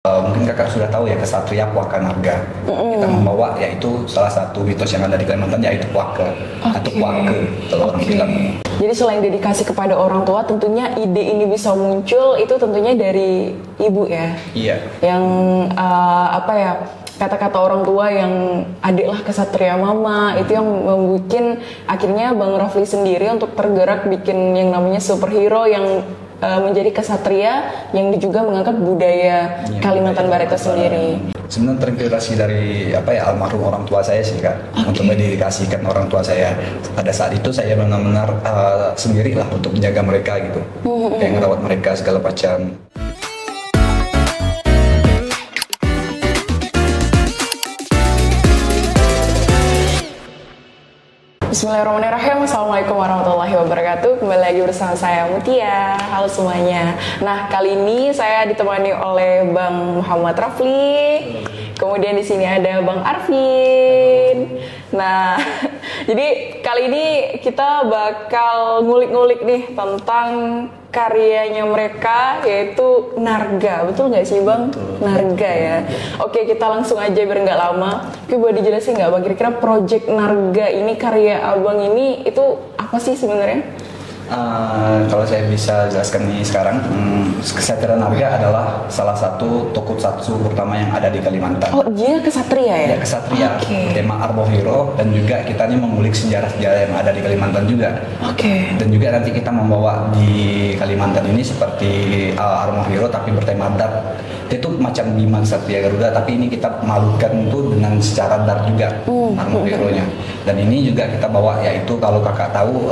Mungkin kakak sudah tahu ya kesatria Puaka Naga. Kita membawa yaitu salah satu mitos yang ada di Kalimantan yaitu Puaka atau Puake kalau orang bilang. Jadi selain dedikasi kepada orang tua, tentunya ide ini bisa muncul itu tentunya dari ibu ya. Iya. Yang kata-kata orang tua yang adiklah kesatria mama itu yang membuat akhirnya Bang Rafli sendiri untuk tergerak bikin yang namanya superhero yang menjadi kesatria yang juga mengangkat budaya Kalimantan Barat itu sendiri. Sebenarnya terinspirasi dari almarhum orang tua saya sih kak, untuk mendedikasikan orang tua saya. Pada saat itu saya benar-benar sendirilah untuk menjaga mereka gitu, kayak ngerawat mereka segala macam. Bismillahirrahmanirrahim. Assalamualaikum warahmatullahi wabarakatuh. Kembali lagi bersama saya Mutia. Halo semuanya. Nah, kali ini saya ditemani oleh Bang Muhammad Rafli. Kemudian di sini ada Bang Arvin. Nah, jadi kali ini kita bakal ngulik-ngulik nih tentang karyanya mereka, yaitu Narga. Betul nggak sih Bang? Betul. Narga ya. Oke, kita langsung aja biar nggak lama. Oke, boleh dijelasin nggak Bang, kira-kira Project Narga ini, karya Abang ini itu apa sih sebenarnya? Kalau saya bisa jelaskan nih sekarang, Kesatria Narga adalah salah satu tokusatsu pertama yang ada di Kalimantan. Oh, dia kesatria ya? Ya, kesatria. Tema Armo Hero, dan juga kita nih mengulik sejarah-sejarah yang ada di Kalimantan juga. Dan juga nanti kita membawa di Kalimantan ini seperti Armo Hero tapi bertema Dark. Itu macam Bima Satria Garuda, tapi ini kita malukan itu dengan secara dark juga Armo Hero-nya. Dan ini juga kita bawa, yaitu kalau kakak tahu,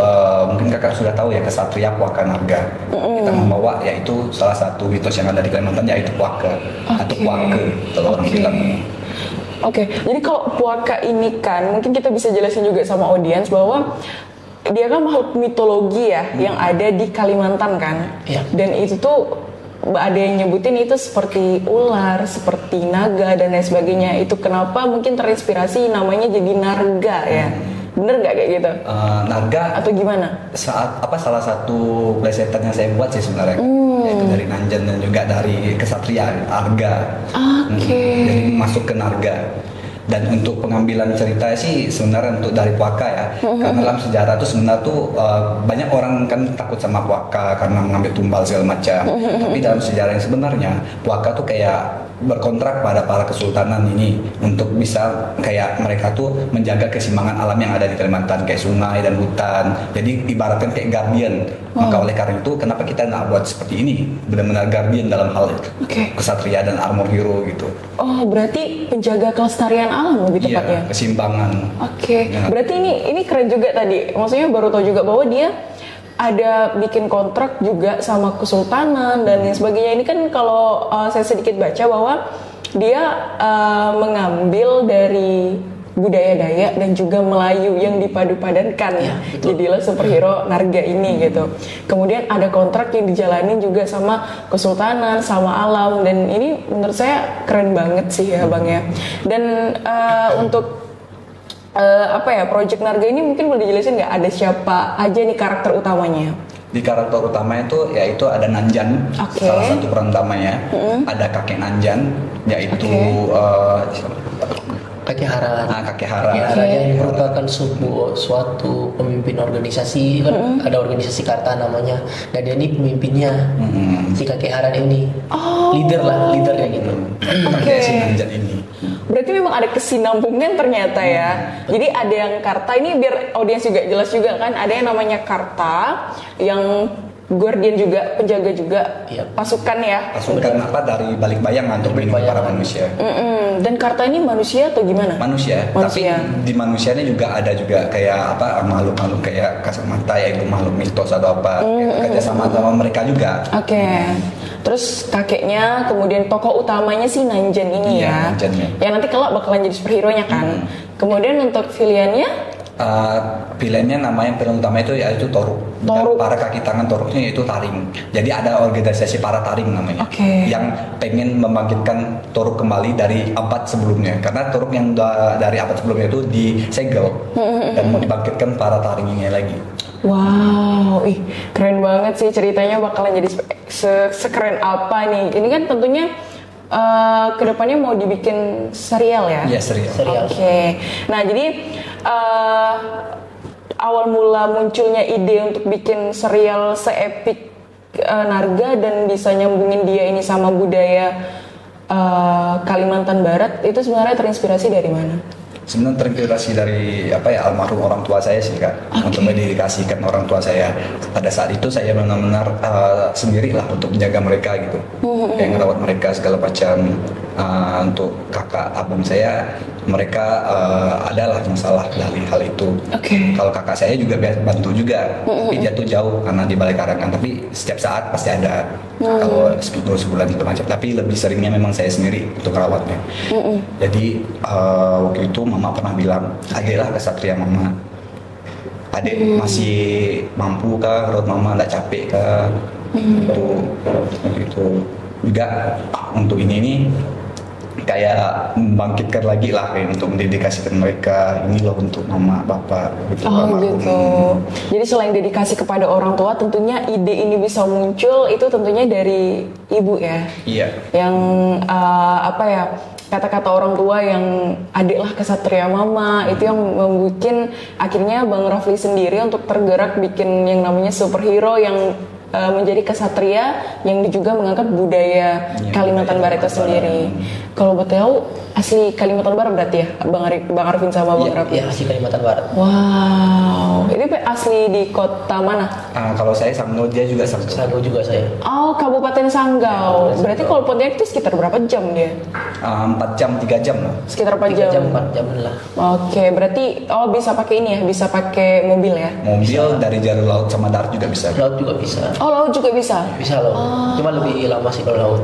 mungkin kakak sudah tahu ya, kesatria Puaka Naga. Kita membawa yaitu salah satu mitos yang ada di Kalimantan yaitu Puaka atau Puake kalau orang bilang. Jadi kalau Puaka ini kan mungkin kita bisa jelasin juga sama audiens bahwa dia kan makhluk mitologi ya yang ada di Kalimantan kan. Dan itu tuh ada yang nyebutin itu seperti ular, seperti naga dan lain sebagainya. Itu kenapa mungkin terinspirasi namanya jadi Narga ya. Bener nggak kayak gitu? Narga atau gimana? Salah satu plesetan yang saya buat sih sebenarnya, yaitu dari Nanjan dan juga dari kesatria Arga. Jadi masuk ke Narga. Dan untuk pengambilan cerita sih sebenarnya untuk dari Puaka ya, karena dalam sejarah tuh sebenarnya tuh banyak orang kan takut sama Puaka karena mengambil tumbal segala macam. Tapi dalam sejarah yang sebenarnya Puaka tuh kayak berkontrak pada para kesultanan ini untuk bisa kayak mereka tuh menjaga keseimbangan alam yang ada di Kalimantan, kayak sungai dan hutan. Jadi ibaratkan kayak guardian. Maka oleh karena itu kenapa kita nggak buat seperti ini, benar-benar guardian dalam hal kesatria dan armor hero gitu. Oh, berarti penjaga kelestarian alam lebih tepatnya. Iya, keseimbangan. Berarti ini keren juga tadi. Maksudnya baru tahu juga bahwa dia ada bikin kontrak juga sama kesultanan dan lain sebagainya. Ini kan kalau saya sedikit baca bahwa dia mengambil dari budaya Dayak dan juga Melayu yang dipadu-padankan ya. Jadilah superhero Narga ini gitu. Kemudian ada kontrak yang dijalanin juga sama kesultanan, sama alam, dan ini menurut saya keren banget sih ya Bang ya. Dan untuk Project Narga ini mungkin boleh dijelasin nggak ada siapa aja nih karakter utamanya? Di karakter utamanya yaitu ada Nanjan, salah satu peran utamanya. Ada kakek Nanjan, yaitu Kakek Hara. Kakek Hara yang merupakan suatu pemimpin organisasi, kan ada organisasi Karta namanya. Dan dia ini pemimpinnya, si Kakek Hara ini. Leadernya gitu. Si Nanjan ini. Berarti memang ada kesinambungan ternyata ya. Jadi ada yang Karta ini, biar audiens juga jelas juga kan, ada yang namanya Karta yang guardian juga, penjaga juga pasukan ya. Pasukan dari balik bayangan untuk melindungi para manusia. Dan Karta ini manusia atau gimana? Manusia. Tapi di manusianya juga ada juga kayak makhluk-makhluk kayak kasat mata, yaitu makhluk mitos atau apa. Kerja sama mereka juga. Terus kakeknya, kemudian tokoh utamanya si Nanjan ini ya. Yang nanti kelak bakalan jadi superhero-nya kan. Kemudian untuk villainnya? Villainnya namanya villain utama itu yaitu Toruk. Para kaki tangan Toruknya yaitu Taring. Jadi ada organisasi para Taring namanya, yang pengen membangkitkan Toruk kembali dari abad sebelumnya. Karena Toruk yang dari abad sebelumnya itu disegel dan mau dibangkitkan para Taring ini lagi. Wow, keren banget sih ceritanya, bakalan jadi sekeren apa nih. Ini kan tentunya kedepannya mau dibikin serial ya? Iya, serial. Oke. Nah, jadi awal mula munculnya ide untuk bikin serial seepik Narga dan bisa nyambungin dia ini sama budaya Kalimantan Barat itu sebenarnya terinspirasi dari mana? Sebenarnya terinspirasi dari almarhum orang tua saya sih Kak. Untuk mendedikasikan orang tua saya. Pada saat itu saya benar-benar sendirilah untuk menjaga mereka gitu. Kayak ngerawat mereka segala macam. Untuk kakak abang saya, mereka adalah masalah dari hal itu. Kalau kakak saya juga bantu juga, tapi dia tuh jauh karena di Balekarangan. Tapi setiap saat pasti ada. Kalau sebulan itu macam. Tapi lebih seringnya memang saya sendiri untuk merawatnya. Jadi waktu itu mama pernah bilang, adeklah kesatria mama. Adek masih mampu kah rawat mama, nggak capek kah? Itu juga untuk ini kayak membangkitkan lagi lah kayak untuk mendedikasikan mereka, ini loh untuk mama bapak gitu. Gitu. Jadi selain dedikasi kepada orang tua, tentunya ide ini bisa muncul itu tentunya dari ibu ya. Iya. Yang kata-kata orang tua yang adiklah kesatria mama itu yang membuat akhirnya Bang Rafli sendiri untuk tergerak bikin yang namanya superhero yang menjadi kesatria yang juga mengangkat budaya Kalimantan Barat itu sendiri. Kalau boleh tahu asli Kalimantan Barat berarti ya Bang Arvin sama Bang Rafli? Iya, asli Kalimantan Barat. Wow, ini asli di kota mana? Kalau saya Sanggau, dia juga Sanggau. Sanggau juga saya. Oh, Kabupaten Sanggau. Berarti kalau Pontianak itu sekitar berapa jam dia? 4 jam, 3 jam lah. Sekitar 4 jam. 4 jam lah. Oke, berarti bisa pakai ini ya, bisa pakai mobil ya? Mobil bisa. Dari jalur laut sama darat juga bisa. Laut juga bisa. Oh, laut juga bisa? Bisa laut. Cuma lebih lama sih kalau laut.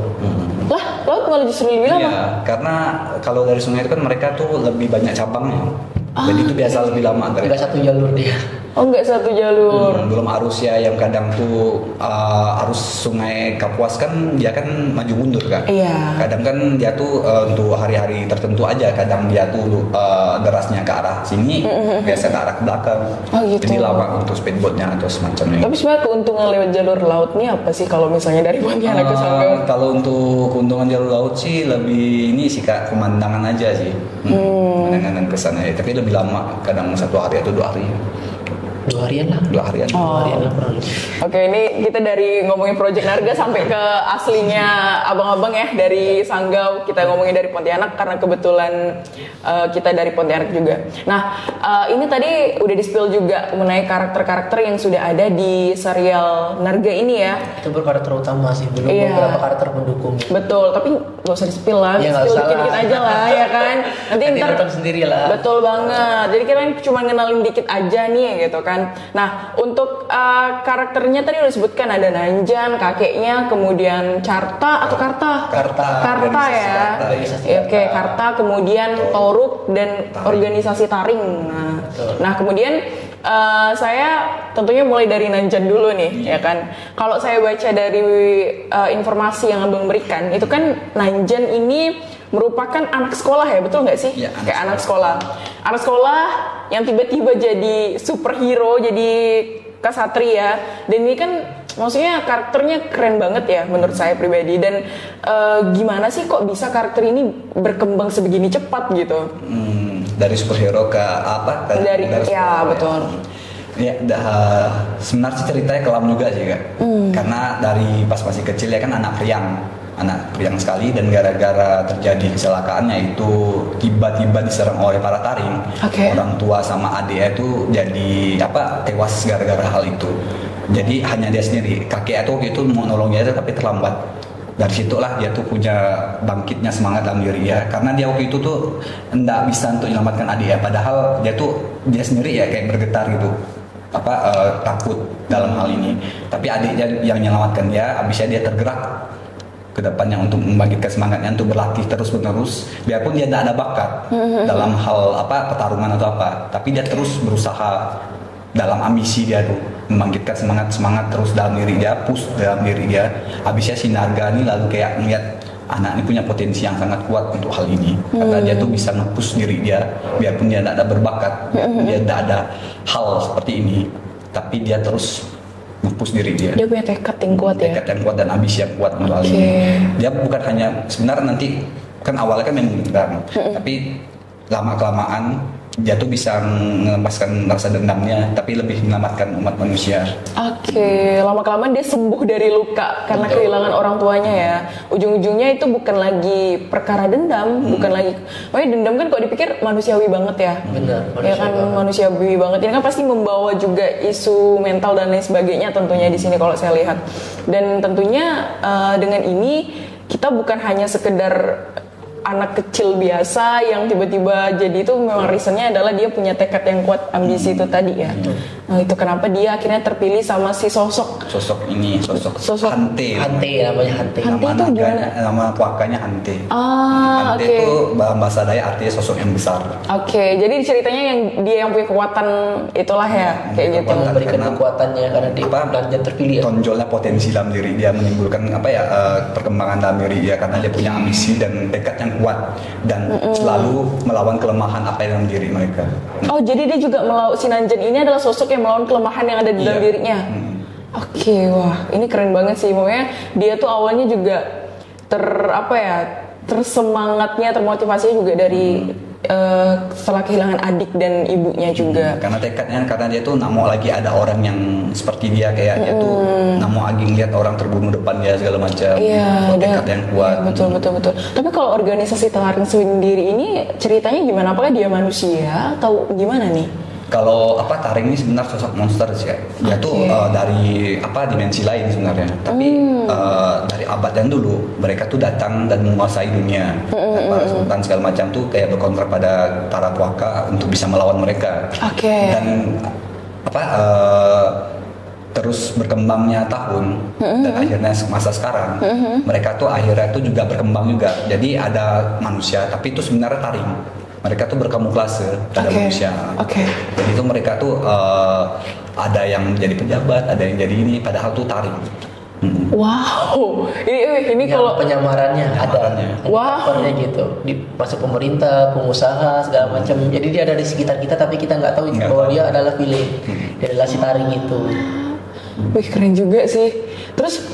Lah, laut malah justru lebih lama? Iya, karena kalau dari sungai itu kan mereka tuh lebih banyak cabangnya. Jadi itu biasa lebih lama. Enggak satu jalur dia. Oh, enggak satu jalur. Belum arusnya yang kadang tuh arus sungai Kapuas kan dia kan maju mundur kan. Iya. Kadang kan dia tuh untuk hari-hari tertentu aja. Kadang dia tuh derasnya ke arah sini, biasa ke arah ke belakang. Oh gitu. Jadi lama untuk speedboatnya atau semacamnya. Tapi sebenarnya keuntungan lewat jalur laut ini apa sih kalau misalnya dari Pontianak ke Sanggau? Kalau untuk keuntungan jalur laut sih lebih ini sih Kak, pemandangan aja sih. Pemandangan ke sana ya. Tapi lebih lama, kadang 1 hari atau 2 hari. 2 harian lah. 2 harian. 2 harian lah kurang lebih. Oke, ini kita dari ngomongin Project Narga sampai ke aslinya abang-abang ya dari Sanggau. Kita ngomongin dari Pontianak karena kebetulan kita dari Pontianak juga. Nah, ini tadi udah di-spill juga mengenai karakter-karakter yang sudah ada di serial Narga ini ya. Itu berkarakter utama sih, belum beberapa karakter pendukung. Betul, tapi gak usah di-spill lah, Ya, spill dikit-dikit aja lah ya kan. Nanti ntar nonton sendiri lah. Betul banget. Jadi kita cuma ngenalin dikit aja nih gitu kan. Nah, untuk karakternya tadi udah disebutkan ada Nanjan, kakeknya, kemudian Carta atau Karta? Karta ya. Oke, Karta, kemudian Toruk dan organisasi Taring. Nah, kemudian saya tentunya mulai dari Nanjan dulu nih, ya kan. Kalau saya baca dari informasi yang Abang berikan, itu kan Nanjan ini merupakan anak sekolah ya, betul nggak sih? Ya, kayak anak sekolah. Anak sekolah yang tiba-tiba jadi superhero, jadi kesatria. Dan ini kan maksudnya karakternya keren banget ya menurut saya pribadi. Dan gimana sih kok bisa karakter ini berkembang sebegini cepat gitu? Dari superhero ke apa? Dari ya betul. Ya, sebenarnya ceritanya kelam juga sih Kak. Karena dari pas masih kecil ya kan anak priang sekali, dan gara-gara terjadi kecelakaannya itu tiba-tiba diserang oleh para taring. Orang tua sama adiknya itu jadi tewas gara-gara hal itu. Jadi hanya dia sendiri. Kakek itu waktu itu mau nolong dia tapi terlambat. Dari situlah dia tuh punya bangkitnya semangat dalam diri dia, karena dia waktu itu tuh enggak bisa untuk menyelamatkan adiknya, padahal dia sendiri ya kayak bergetar gitu, takut dalam hal ini. Tapi adiknya yang menyelamatkan dia, habisnya dia tergerak ke depannya untuk membangkitkan semangatnya untuk berlatih terus-menerus, biarpun dia tidak ada bakat dalam hal pertarungan atau tapi dia terus berusaha dalam ambisi dia tuh membangkitkan semangat terus dalam diri dia, push dalam diri dia. Habisnya si Narga ini lalu kayak melihat anak ini punya potensi yang sangat kuat untuk hal ini, karena dia tuh bisa nge-push diri dia, biarpun dia tidak ada berbakat, dia tidak ada hal seperti ini, tapi dia terus nge-push diri dia. Dia punya tekad yang kuat ya. Tekad yang kuat dan ambisi yang kuat untuk hal ini. Dia bukan hanya sebenarnya nanti kan awalnya kan memang dendam, tapi lama kelamaan dia tuh bisa melepaskan rasa dendamnya, tapi lebih menyelamatkan umat manusia. Lama kelamaan dia sembuh dari luka karena kehilangan orang tuanya ya. Ujung-ujungnya itu bukan lagi perkara dendam, bukan lagi. Makanya dendam kan kalau dipikir manusiawi banget ya. Benar. Ya kan manusiawi banget. Ini kan pasti membawa juga isu mental dan lain sebagainya tentunya di sini kalau saya lihat. Dan tentunya dengan ini kita bukan hanya sekedar anak kecil biasa yang tiba-tiba jadi itu, memang reasonnya adalah dia punya tekad yang kuat, ambisi itu tadi ya. Nah itu kenapa dia akhirnya terpilih sama si sosok Hante namanya Hante. Hante itu gimana? Nama puakanya Hante. Hante itu bahasa Dayak artinya sosok yang besar. Jadi ceritanya dia yang punya kekuatan itulah ya, kayak gitu. Yang memberikan kekuatannya karena dia belanja terpilih. Tonjolnya potensi dalam diri dia, menimbulkan perkembangan dalam diri dia karena dia punya ambisi dan tekad yang kuat dan selalu melawan kelemahan apa yang dalam diri mereka. Jadi dia juga si Nanjen ini adalah sosok yang melawan kelemahan yang ada di dalam dirinya. Wah ini keren banget sih. Pokoknya dia tuh awalnya juga tersemangatnya, termotivasinya juga dari setelah kehilangan adik dan ibunya juga. Karena tekadnya, karena dia tuh nggak mau lagi ada orang yang seperti dia, kayak dia tuh nggak mau lagi lihat orang terbunuh depan dia segala macam. Tekad yang kuat. Betul. Tapi kalau organisasi Taring sendiri ini ceritanya gimana? Apakah dia manusia atau gimana nih? Kalau Taring ini sebenarnya sosok monster sih ya. Dia tuh dari dimensi lain sebenarnya. Tapi dari abad yang dulu mereka tuh datang dan menguasai dunia. Para sultan segala macam tuh kayak berkontrak pada para puaka untuk bisa melawan mereka. Dan terus berkembangnya tahun dan akhirnya masa sekarang mereka tuh akhirnya tuh juga berkembang juga. Jadi ada manusia tapi itu sebenarnya Taring. Mereka tuh berkamuflase pada manusia. Jadi itu mereka tuh ada yang jadi pejabat, ada yang jadi ini, padahal tuh Taring. Wow, ini kalau penyamarannya ada. Wow, gitu. Masuk pemerintah, pengusaha segala macam. Jadi dia ada di sekitar kita, tapi kita nggak tahu bahwa dia adalah villain. Dia adalah si Taring itu. Wih keren juga sih. Terus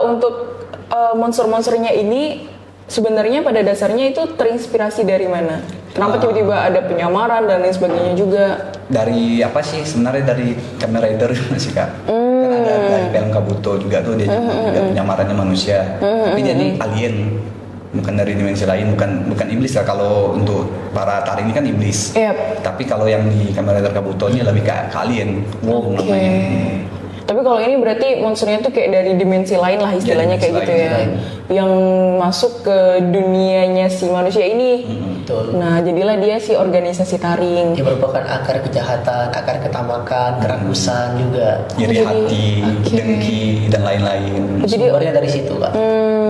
untuk monster-monsternya ini sebenarnya pada dasarnya itu terinspirasi dari mana? Kenapa tiba-tiba ada penyamaran dan lain sebagainya juga? Dari sebenarnya dari Kamen Rider sih Kak. Kan ada dari film Kabuto juga tuh dia juga penyamarannya manusia. Tapi dia ini alien. Bukan dari dimensi lain, bukan iblis lah. Kalau untuk para Taring ini kan iblis. Tapi kalau yang di Kamen Rider Kabuto ini lebih kayak alien. Namanya. Tapi kalau ini berarti monsternya tuh kayak dari dimensi lain lah istilahnya, kayak gitu ya. Yang masuk ke dunianya si manusia ini. Betul. Nah, jadilah dia si organisasi Taring. Dia merupakan akar kejahatan, akar ketamakan, kerakusan juga. Iri hati, dengki dan lain-lain. Jadi sumbernya dari situ, Pak.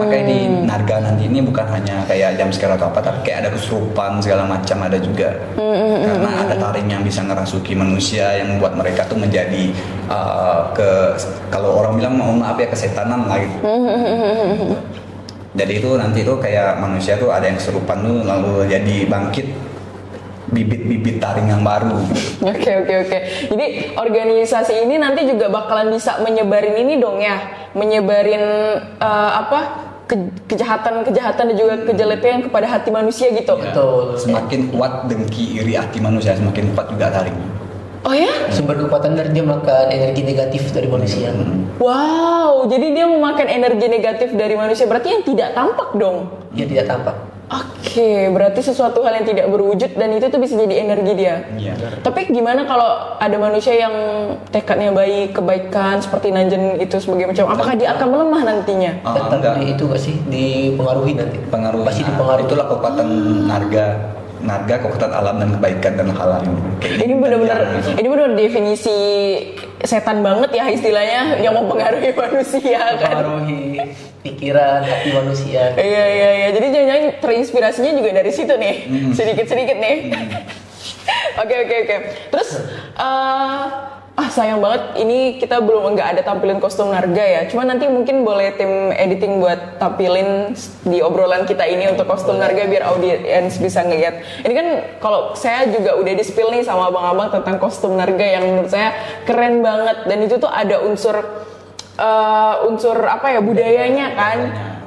Makanya di Narga nanti ini bukan hanya kayak jumpscare atau apa, tapi kayak ada kesurupan segala macam ada juga. Karena ada Taring yang bisa ngerasuki manusia yang membuat mereka tuh menjadi kalau orang bilang kesetanan lah gitu. Jadi itu nanti tuh kayak manusia tuh ada yang kesurupan tuh lalu jadi bangkit bibit-bibit Taring yang baru. Oke. Jadi organisasi ini nanti juga bakalan bisa menyebarin ini dong ya, menyebarin kejahatan dan juga kejelekan kepada hati manusia gitu. Betul. Semakin kuat dengki iri hati manusia, semakin kuat juga Taring. Oh ya? Sumber kekuatan dari dia memakan energi negatif dari manusia. Wow, jadi dia memakan energi negatif dari manusia, berarti yang tidak tampak dong? Dia tidak tampak. Berarti sesuatu hal yang tidak berwujud dan itu tuh bisa jadi energi dia. Tapi gimana kalau ada manusia yang tekadnya baik, kebaikan seperti Nanjen itu sebagai macam, apakah dia akan melemah nantinya? Tetap itu gak sih dipengaruhi nanti? Pasti dipengaruhi. Itulah kekuatan Narga, kekuatan alam dan kebaikan dan hal lain. Ini benar-benar definisi setan banget ya istilahnya, yang mempengaruhi manusia kan. Mempengaruhi pikiran, hati manusia. Iya. Jadi jangan-jangan terinspirasinya juga dari situ nih, sedikit-sedikit nih. Oke. Terus sayang banget ini kita belum nggak ada tampilin kostum naga ya. Cuma nanti mungkin boleh tim editing buat tampilin di obrolan kita ini untuk kostum naga biar audiens bisa ngeliat. Ini kan kalau saya juga udah di-spill nih sama abang-abang tentang kostum naga yang menurut saya keren banget, dan itu tuh ada unsur apa ya, budayanya kan.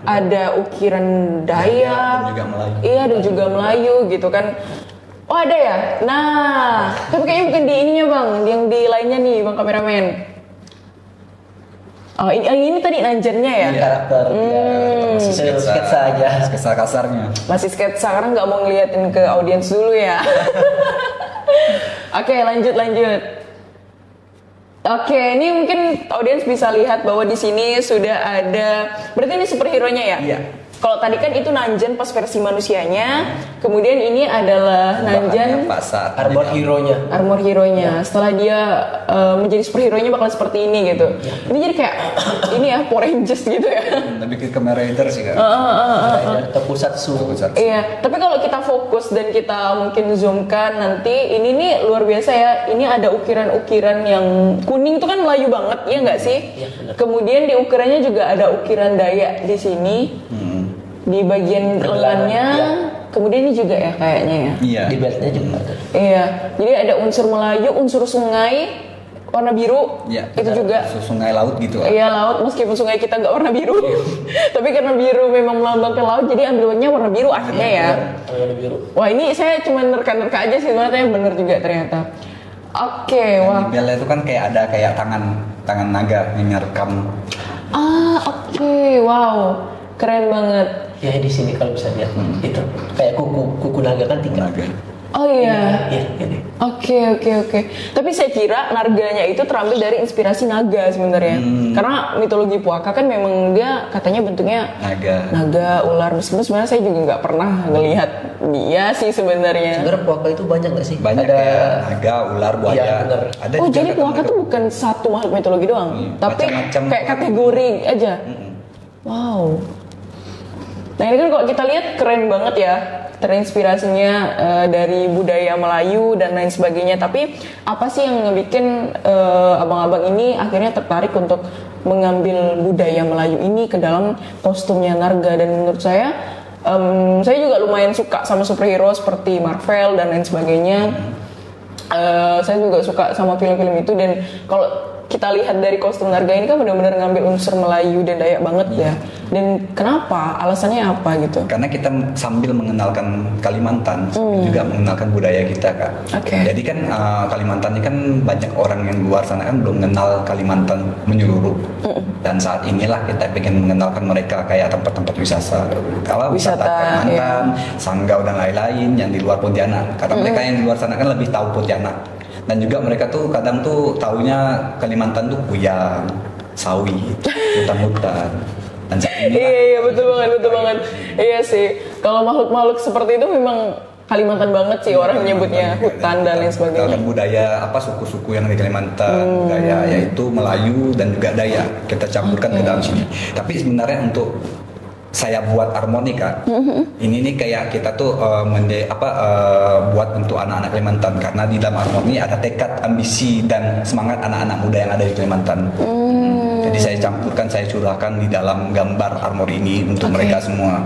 Ada ukiran Dayak, iya, dan juga Melayu gitu kan. Oh ada ya? Nah, tapi kayaknya bukan di ininya bang, yang di lainnya nih bang kameramen. Oh ini tadi nanjennya ya? Karakter, masih sketsa aja. Sketsa kasarnya. Masih sketsa, karena nggak mau ngeliatin ke audiens dulu ya. Oke, lanjut. Oke, ini mungkin audiens bisa lihat bahwa di sini sudah ada, berarti ini superhero-nya ya? Iya. Kalau tadi kan itu Nanjan pas versi manusianya, kemudian ini adalah Nanjan armor hero-nya. Setelah dia menjadi superhero-nya bakal seperti ini gitu. Ini jadi kayak ini ya Power Rangers gitu ya. Lebih ke Kamen Rider sih kan. Tokusatsu. Iya, tapi kalau kita fokus dan kita mungkin zoomkan nanti, ini nih luar biasa ya. Ini ada ukiran-ukiran yang kuning itu kan Melayu banget, ya nggak sih? Iya, benar. Kemudian di ukirannya juga ada ukiran Dayak di sini. Di bagian lengannya, kemudian ini juga ya kayaknya ya. Iya. Di beltnya juga ada. Iya, jadi ada unsur Melayu, unsur sungai warna biru, iya, itu juga. Sungai laut gitu kan. Iya, laut, meskipun sungai kita nggak warna biru, tapi karena biru memang melambangkan laut, jadi ambilnya warna biru akhirnya ya. Warna biru. Wah, ini saya cuma nerka-nerka aja sih, ternyata yang bener juga ternyata. Oke, wah. Di belnya itu kan kayak ada kayak tangan naga yang ngerekam. Oke, wow, keren banget. Ya di sini kalau bisa lihat itu kayak kuku naga kan 3. Naga. Oh iya. Iya, ini. Oke. Tapi saya kira narganya itu terambil dari inspirasi naga sebenarnya. Karena mitologi Puaka kan memang dia katanya bentuknya naga, ular. Meskipun sebenarnya saya juga nggak pernah ngelihat dia sih sebenarnya. Sebenarnya Puaka itu banyak nggak sih? Banyak ada kayak naga, ular, buaya. Iya, bener. Ada Oh, juga jadi Puaka tuh bukan satu makhluk mitologi doang, tapi macam-macam. kayak kategori aja. Wow. Nah ini kan kalau kita lihat keren banget ya, terinspirasinya dari budaya Melayu dan lain sebagainya. Tapi apa sih yang ngebikin abang-abang ini akhirnya tertarik untuk mengambil budaya Melayu ini ke dalam kostumnya Narga? Dan menurut saya juga lumayan suka sama superhero seperti Marvel dan lain sebagainya. Saya juga suka sama film-film itu, dan kalau kita lihat dari kostum Narga ini kan benar-benar ngambil unsur Melayu dan Dayak banget ya. Dan kenapa? Alasannya apa gitu? Karena kita sambil mengenalkan Kalimantan, sambil juga mengenalkan budaya kita kan. Jadi kan Kalimantan ini kan banyak orang yang luar sana kan belum mengenal Kalimantan menyeluruh. Dan saat inilah kita ingin mengenalkan mereka kayak tempat-tempat wisata. Kalau wisata Kalimantan, Sanggau dan lain-lain yang di luar Pontianak. Karena mereka yang di luar sana kan lebih tahu Pontianak. Dan juga mereka tuh kadang tuh taunya Kalimantan tuh kuyang, sawit, hutan-hutan. Dan iya betul banget. Iya sih. Kalau makhluk-makhluk seperti itu memang Kalimantan banget sih orang nyebutnya hutan dan lain sebagainya. Kalau budaya apa suku-suku yang di Kalimantan, budaya yaitu Melayu dan juga Dayak kita campurkan ke dalam sini. Tapi sebenarnya untuk saya buat harmonika, ini nih kayak kita tuh buat untuk anak-anak Kalimantan, karena di dalam harmoni ada tekad, ambisi dan semangat anak-anak muda yang ada di Kalimantan. Jadi saya campurkan, saya curahkan di dalam gambar harmoni ini untuk mereka semua.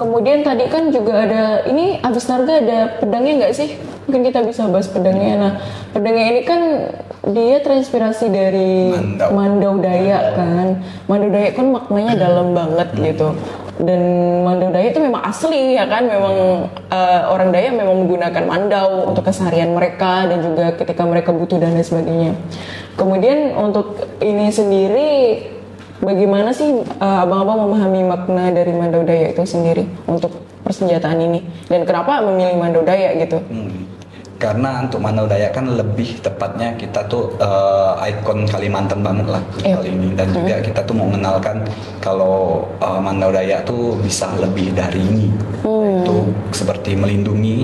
Kemudian tadi kan juga ada, ini abis Narga ada pedangnya nggak sih? Mungkin kita bisa bahas pedangnya. Nah, pedangnya ini kan dia terinspirasi dari Mandau Dayak kan. Mandau Dayak kan maknanya dalam banget gitu. Dan Mandau Dayak itu memang asli ya kan, memang orang Dayak memang menggunakan mandau untuk keseharian mereka dan juga ketika mereka butuh dan lain sebagainya. Kemudian untuk ini sendiri, bagaimana sih abang-abang memahami makna dari Mandau Dayak itu sendiri untuk persenjataan ini, dan kenapa memilih Mandau Dayak gitu? Karena untuk Mandau Dayak kan lebih tepatnya kita tuh ikon Kalimantan banget lah kali ini, dan juga kita tuh mau mengenalkan kalau Mandau Dayak tuh bisa lebih dari ini, itu seperti melindungi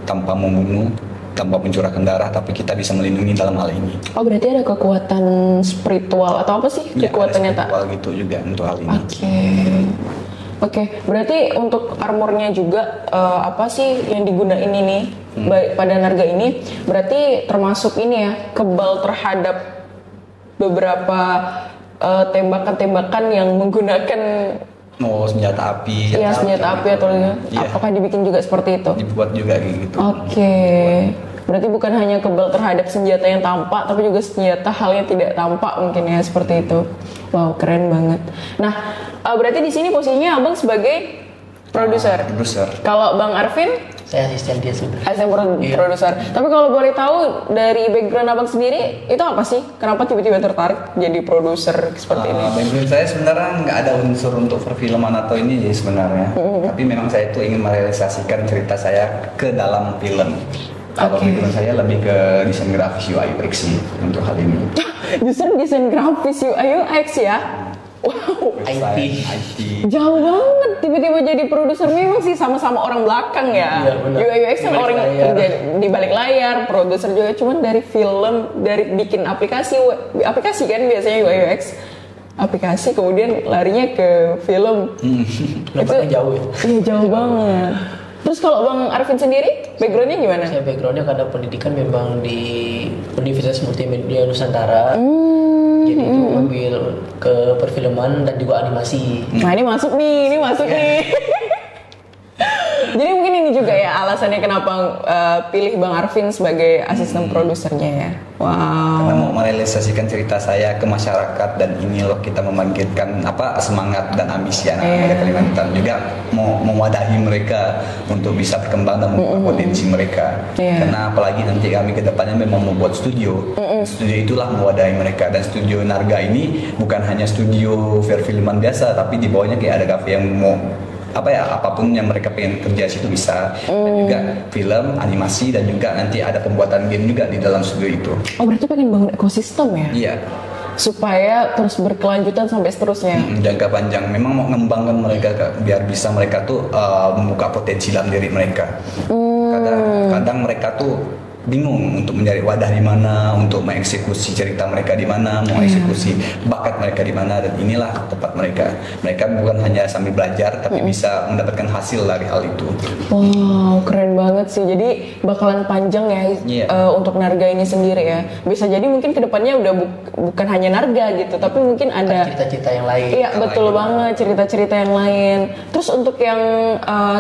tanpa membunuh, tanpa mencurahkan darah, tapi kita bisa melindungi dalam hal ini. Oh, berarti ada kekuatan spiritual atau apa sih kekuatannya tak? Spiritual gitu juga untuk hal ini. Oke, berarti untuk armornya juga apa sih yang digunain ini pada Narga ini? Berarti termasuk ini ya, kebal terhadap beberapa tembakan-tembakan yang menggunakan senjata api. Iya, senjata api atau apakah dibikin juga seperti itu? Dibuat juga gitu. Oke. Berarti bukan hanya kebal terhadap senjata yang tampak, tapi juga senjata hal yang tidak tampak mungkin ya, seperti itu. Wow, keren banget. Nah, berarti di sini posisinya Abang sebagai produser. Kalau Bang Arvin? Saya asisten dia sudah. Asisten produser. Tapi kalau boleh tahu dari background Abang sendiri, itu apa sih? Kenapa tiba-tiba tertarik jadi produser seperti ini? Background saya sebenarnya nggak ada unsur untuk perfilman atau ini sebenarnya. Tapi memang saya itu ingin merealisasikan cerita saya ke dalam film. Kalau background saya lebih ke desain grafis UI UX sih untuk hal ini. Justru desain grafis UI UX ya? Wow, IT. Jauh banget tiba-tiba jadi produser. Memang sih sama-sama orang belakang ya. Iya, benar. UI UX kan orang kerja di balik layar, produser juga. Cuman dari film, dari bikin aplikasi kan biasanya UI UX. Aplikasi kemudian larinya ke film. Lompatnya jauh ya. Iya, jauh banget. Terus kalau Bang Arvin sendiri, backgroundnya gimana? Saya backgroundnya karena pendidikan memang di Universitas Multimedia Nusantara. Jadi itu ambil ke perfilman dan juga animasi. Nah ini masuk nih. Jadi mungkin ini juga ya alasannya kenapa pilih Bang Arvin sebagai asisten produsernya ya. Wow. Karena mau merealisasikan cerita saya ke masyarakat dan ini loh kita membangkitkan semangat dan ambisi anak muda Kalimantan, juga mau mewadahi mereka untuk bisa berkembang dan membuka potensi mereka. Karena apalagi nanti kami ke depannya memang membuat studio. Studio itulah mewadahi mereka, dan studio Narga ini bukan hanya studio perfilman biasa, tapi di bawahnya kayak ada kafe yang mau apapun yang mereka pengen kerja situ bisa, dan juga film, animasi, dan juga nanti ada pembuatan game juga di dalam studio itu. Oh berarti pengen bangun ekosistem ya? Iya. Supaya terus berkelanjutan sampai seterusnya. Jangka panjang, memang mau mengembangkan mereka biar bisa mereka tuh membuka potensi dalam diri mereka. Kadang mereka tuh bingung untuk mencari wadah di mana, untuk mengeksekusi cerita mereka di mana, mau eksekusi bakat mereka di mana, dan inilah tempat mereka. Mereka bukan hanya sambil belajar, tapi bisa mendapatkan hasil dari hal itu. Wow, keren banget sih. Jadi bakalan panjang ya untuk Narga ini sendiri ya. Bisa jadi mungkin kedepannya udah bukan hanya Narga gitu, tapi mungkin ada cerita-cerita yang lain. Iya betul banget, cerita-cerita yang lain. Terus untuk yang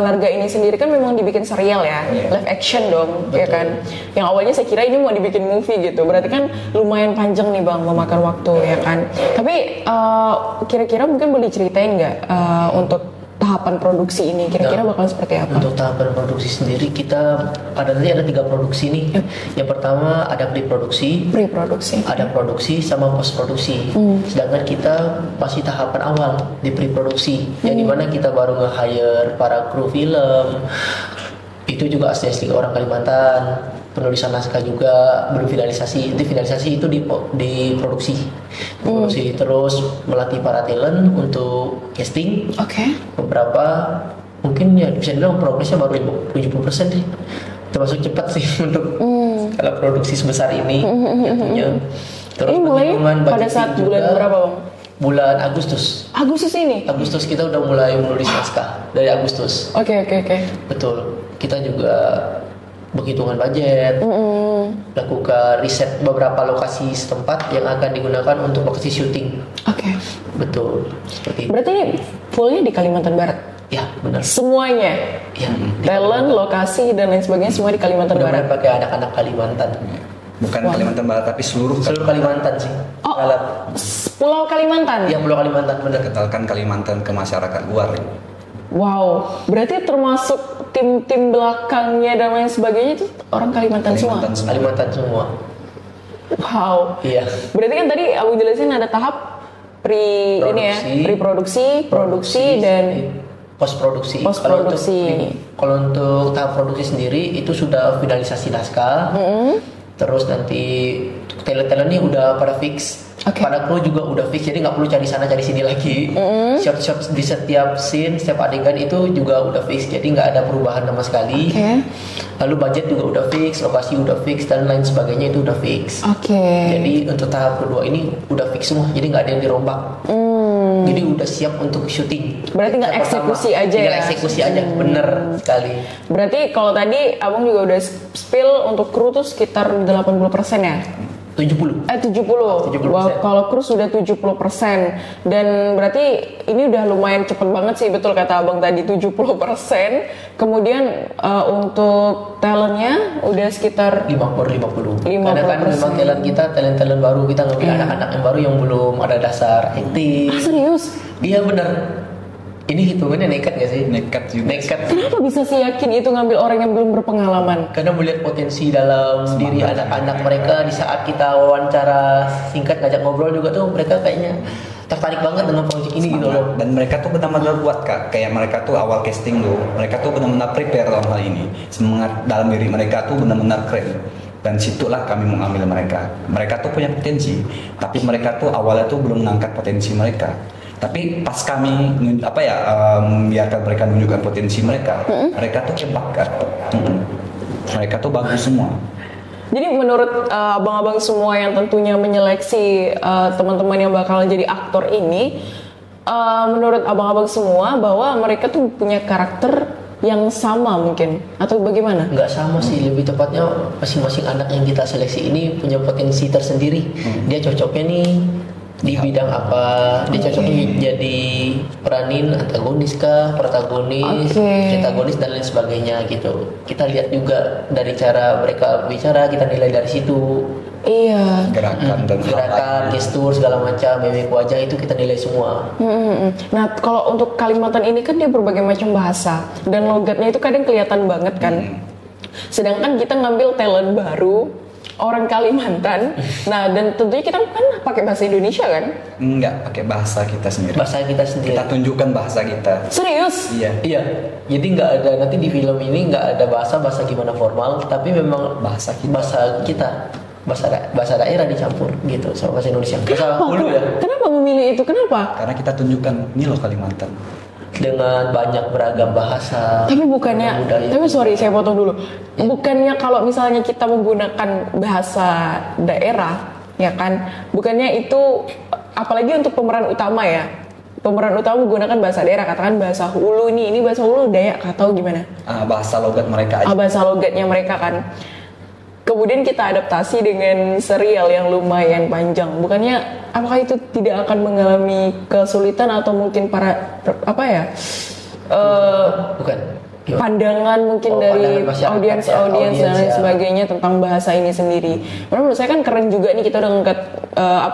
Narga ini sendiri kan memang dibikin serial ya, live action dong, ya kan. Yang awalnya saya kira ini mau dibikin movie gitu, berarti kan lumayan panjang nih Bang, memakan waktu ya kan. Tapi kira-kira mungkin boleh ceritain nggak untuk tahapan produksi ini kira-kira bakal seperti apa? Untuk tahapan produksi sendiri kita nanti ada 3 produksi nih. Yang pertama ada pre-produksi, ada produksi sama post-produksi. Sedangkan kita masih tahapan awal di pre-produksi, yang dimana kita baru nge-hire para kru film. Itu juga asli orang Kalimantan, penulisan naskah juga, belum finalisasi. Finalisasi itu di produksi. Terus melatih para talent untuk casting. Beberapa mungkin ya bisa dibilang progresnya baru 70% sih. Termasuk cepat sih untuk kalau produksi sebesar ini tentunya. Terus ini mulai pada saat bulan berapa Bang? Bulan Agustus ini? Agustus kita udah mulai menulis naskah dari Agustus. Oke. Betul. Kita juga berhitungan budget, lakukan riset beberapa lokasi setempat yang akan digunakan untuk lokasi syuting. Betul. Seperti itu. Berarti ini fullnya di Kalimantan Barat? Ya, benar. Semuanya? Ya. Talent, lokasi, dan lain sebagainya semua di Kalimantan Barat? Pakai anak-anak Kalimantan. Bukan Kalimantan Barat, tapi seluruh Kalimantan sih. Pulau Kalimantan? Iya, Pulau Kalimantan, benar. Kenalkan Kalimantan ke masyarakat luar. Wow, berarti termasuk tim-tim belakangnya dan lain sebagainya itu orang Kalimantan semua? Kalimantan semua. Wow. Iya. Berarti kan tadi Abu jelasin ada tahap pre-produksi, produksi, dan post-produksi. Kalau untuk tahap produksi sendiri itu sudah finalisasi naskah. Terus nanti talent-talentnya udah pada fix. Pada kru juga udah fix, jadi nggak perlu cari sana cari sini lagi. Shot di setiap scene, setiap adegan itu juga udah fix, jadi nggak ada perubahan sama sekali. Lalu budget juga udah fix, lokasi udah fix, dan lain sebagainya itu udah fix. Jadi untuk tahap kedua ini udah fix semua, jadi nggak ada yang dirombak. Jadi udah siap untuk syuting. Berarti nggak eksekusi aja ya? Tinggal eksekusi aja, bener sekali. Berarti kalau tadi abang juga udah spill untuk kru tuh sekitar 80% ya? 70. 70. Wah, kalau kru sudah 70%. Dan berarti ini udah lumayan cepet banget sih, betul kata abang tadi 70%. Kemudian untuk talentnya udah sekitar 50. Karena kan memang talent kita talent baru, kita ngambil anak-anak yang baru yang belum ada dasar akting. Serius? Iya bener. Ini hitungannya nekat gak sih? Nekat juga. Nekat. Kenapa bisa sih yakin itu ngambil orang yang belum berpengalaman? Karena melihat potensi dalam diri anak-anak mereka di saat kita wawancara singkat ngajak ngobrol juga tuh mereka kayaknya tertarik banget dengan proyek ini gitu loh. Dan mereka tuh benar-benar buat Kak, kayak mereka tuh awal casting tuh, mereka tuh benar-benar prepare dalam hal ini. Semangat dalam diri mereka tuh benar-benar keren. Dan situlah kami mengambil mereka. Mereka tuh punya potensi, tapi mereka tuh awalnya tuh belum mengangkat potensi mereka. Tapi pas kami biarkan mereka menunjukkan potensi mereka, mereka tuh hebat kan. Mereka tuh bagus semua. Jadi menurut abang-abang semua yang tentunya menyeleksi teman-teman yang bakal jadi aktor ini, menurut abang-abang semua bahwa mereka tuh punya karakter yang sama mungkin atau bagaimana? Nggak sama sih, lebih tepatnya masing-masing anak yang kita seleksi ini punya potensi tersendiri. Dia cocoknya nih di bidang apa, dia cocoknya jadi peranin antagonis kah, protagonis, protagonis dan lain sebagainya gitu. Kita lihat juga dari cara mereka bicara, kita nilai dari situ. Iya. Gerakan, gestur segala macam, mimik wajah itu kita nilai semua. Nah, kalau untuk Kalimantan ini kan dia berbagai macam bahasa dan logatnya itu kadang kelihatan banget kan. Sedangkan kita ngambil talent baru orang Kalimantan. Nah, dan tentunya kita kan pakai bahasa Indonesia kan? Enggak, pakai bahasa kita sendiri. Bahasa kita sendiri. Kita tunjukkan bahasa kita. Serius? Iya. Jadi nggak ada, nanti di film ini nggak ada bahasa gimana formal, tapi memang bahasa kita. Bahasa daerah dicampur gitu sama bahasa Indonesia. Bahasa hulu ya. Kenapa memilih itu? Kenapa? Karena kita tunjukkan ini loh Kalimantan. Dengan banyak beragam bahasa. Tapi bukannya, tapi sorry saya potong dulu. Bukannya kalau misalnya kita menggunakan bahasa daerah, ya kan? Bukannya itu, apalagi untuk pemeran utama ya. Pemeran utama menggunakan bahasa daerah, katakan bahasa hulu ini bahasa hulu Dayak atau gimana? Bahasa logat mereka aja. Bahasa logatnya mereka kan. Kemudian kita adaptasi dengan serial yang lumayan panjang. Bukannya apakah itu tidak akan mengalami kesulitan atau mungkin bukan pandangan mungkin dari audiens dan lain sebagainya tentang bahasa ini sendiri. Menurut saya kan keren juga nih kita udah ngangkat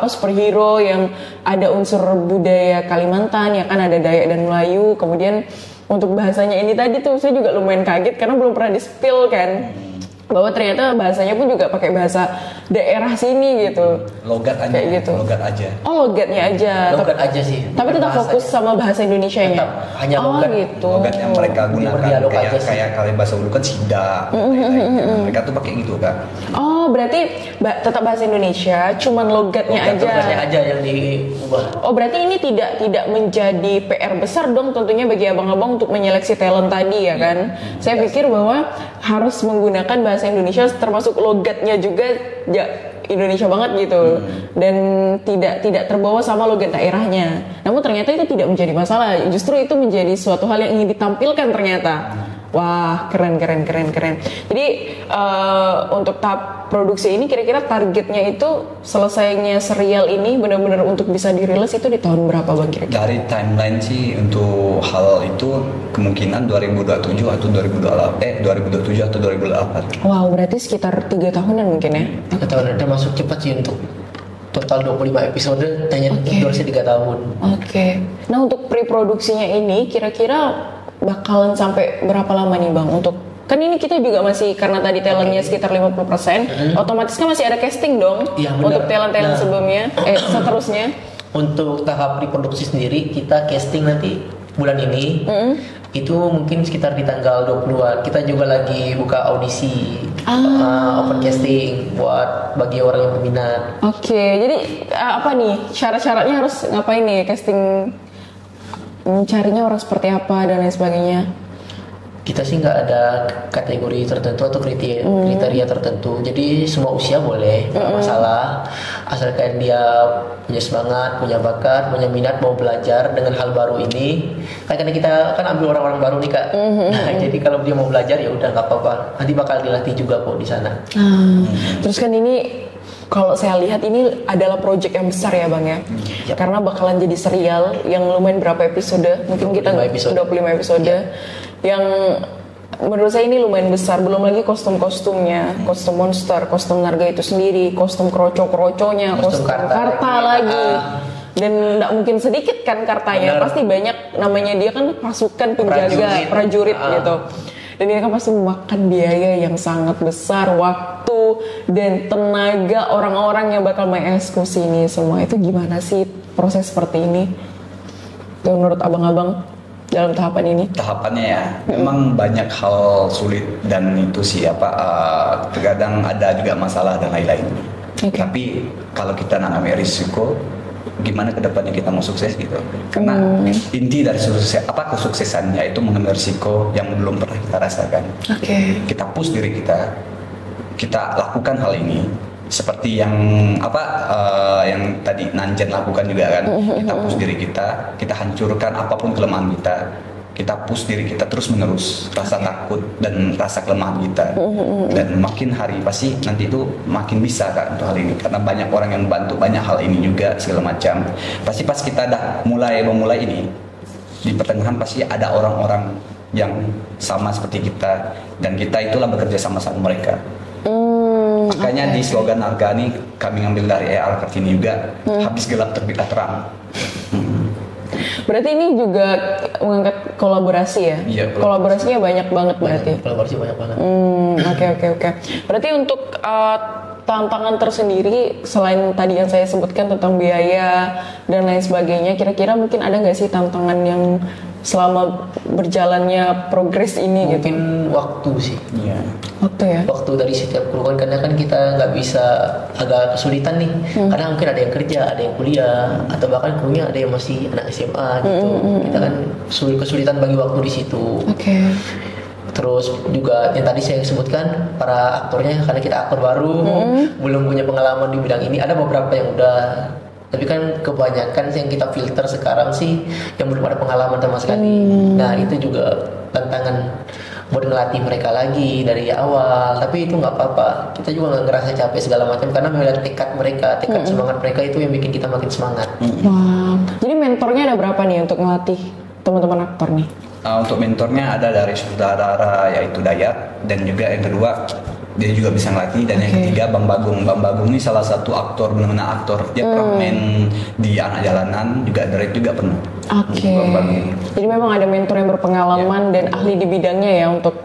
superhero yang ada unsur budaya Kalimantan, ya kan, ada Dayak dan Melayu. Kemudian untuk bahasanya ini tadi tuh saya juga lumayan kaget karena belum pernah di-spill kan. Bahwa ternyata bahasanya pun juga pakai bahasa daerah sini gitu. Logat aja. Kayak gitu. Logat aja. Oh, logatnya aja. Logat aja sih. Tapi tetap fokus sama bahasa Indonesianya. Tetap hanya logat. Gitu. Logat yang mereka gunakan kayak kalian bahasa dulu kan sida. Mereka tuh pakai gitu kan. Oh, berarti tetap bahasa Indonesia, cuman logatnya aja. Logatnya aja yang diubah. Oh, berarti ini tidak menjadi PR besar dong tentunya bagi abang-abang untuk menyeleksi talent tadi ya kan. Saya pikir bahwa harus menggunakan bahasa Indonesia termasuk logatnya juga ya Indonesia banget gitu. Dan tidak terbawa sama logat daerahnya. Namun ternyata itu tidak menjadi masalah. Justru itu menjadi suatu hal yang ingin ditampilkan ternyata. Wah, keren. Jadi untuk tahap produksi ini kira-kira targetnya itu selesainya serial ini benar-benar untuk bisa dirilis itu di tahun berapa Bang kira-kira? Dari timeline sih untuk hal itu kemungkinan 2027 atau 2027 atau 2028. Wow, berarti sekitar 3 tahunan mungkin ya? 3 tahunan, termasuk cepat sih untuk total 25 episode, hanya durasi 3 tahun. Oke. Nah, untuk pre-produksinya ini kira-kira bakalan sampai berapa lama nih Bang untuk, kan ini kita juga masih karena tadi talentnya sekitar 50%, otomatis kan masih ada casting dong ya, untuk talent-talent sebelumnya, seterusnya. Untuk tahap reproduksi sendiri kita casting nanti bulan ini, itu mungkin sekitar di tanggal 20-an. Kita juga lagi buka audisi, open casting buat bagi orang yang berminat. Oke, jadi apa nih syarat-syaratnya harus ngapain nih casting? Mencarinya orang seperti apa dan lain sebagainya? Kita sih nggak ada kategori tertentu atau kriteria tertentu. Jadi semua usia boleh, nggak masalah. Asalkan dia punya semangat, punya bakat, punya minat mau belajar dengan hal baru ini. Karena kita kan ambil orang-orang baru nih Kak. Nah, jadi kalau dia mau belajar ya udah nggak apa-apa. Nanti bakal dilatih juga kok di sana. Terus kan ini kalau saya lihat ini adalah proyek yang besar ya Bang ya. Karena bakalan jadi serial yang lumayan berapa episode? Mungkin kita 25 episode. Yang menurut saya ini lumayan besar. Belum lagi kostum-kostumnya, kostum monster, kostum naga itu sendiri, kostum kroco-kroconya, kostum karta lagi. Dan nggak mungkin sedikit kan kartanya. Pasti banyak, namanya dia kan pasukan penjaga prajurit gitu. Dan ini kan pasti memakan biaya yang sangat besar, waktu dan tenaga orang-orang yang bakal mengeksekusi ini semua. Itu gimana sih proses seperti ini? Menurut abang-abang dalam tahapan ini? Tahapannya ya, memang banyak hal sulit dan itu sih terkadang ada juga masalah dan lain-lain. Tapi kalau kita nanami risiko, gimana kedepannya kita mau sukses gitu. Karena inti dari kesuksesannya itu mengambil risiko yang belum pernah kita rasakan. Kita push diri kita lakukan hal ini. Seperti yang yang tadi Nanjen lakukan juga kan, kita push diri kita hancurkan apapun kelemahan kita push diri kita terus menerus, rasa takut dan rasa kelemahan kita, dan makin hari pasti nanti itu makin bisa kan untuk hal ini, karena banyak orang yang membantu banyak hal ini juga segala macam. Pasti pas kita dah memulai ini di pertengahan pasti ada orang-orang yang sama seperti kita, dan kita itulah bekerja sama-sama mereka. Makanya di slogan Arga ini kami ngambil dari ER Kartini juga, habis gelap terbitlah terang. Berarti ini juga mengangkat kolaborasi ya? Iya, kolaborasinya banyak banget berarti. Kolaborasi banyak banget. Oke. Berarti untuk tantangan tersendiri selain tadi yang saya sebutkan tentang biaya dan lain sebagainya, kira-kira mungkin ada nggak sih tantangan yang selama berjalannya progres ini? Mungkin gitu? Waktu sih. Iya. Waktu ya. Waktu dari setiap kru kan, karena kan kita nggak bisa, agak kesulitan nih. Karena mungkin ada yang kerja, ada yang kuliah, atau bahkan krunya ada yang masih anak SMA gitu. Kita kan kesulitan bagi waktu di situ. Terus juga yang tadi saya sebutkan para aktornya, karena kita aktor baru, belum punya pengalaman di bidang ini. Ada beberapa yang udah, tapi kan kebanyakan yang kita filter sekarang sih yang belum ada pengalaman sama sekali. Nah itu juga tantangan buat ngelatih mereka lagi dari awal. Tapi itu nggak apa-apa, kita juga nggak ngerasa capek segala macam, karena melihat tekad mereka, semangat mereka itu yang bikin kita makin semangat. Wow. Jadi mentornya ada berapa nih untuk ngelatih teman-teman aktor nih? Untuk mentornya ada dari saudara yaitu Dayat, dan juga yang kedua dia juga bisa ngelatih, dan yang ketiga Bang Bagong. Bang Bagong ini salah satu aktor, benar-benar aktor. Dia pernah main di Anak Jalanan, juga direct juga pernah. Jadi memang ada mentor yang berpengalaman dan ahli di bidangnya ya untuk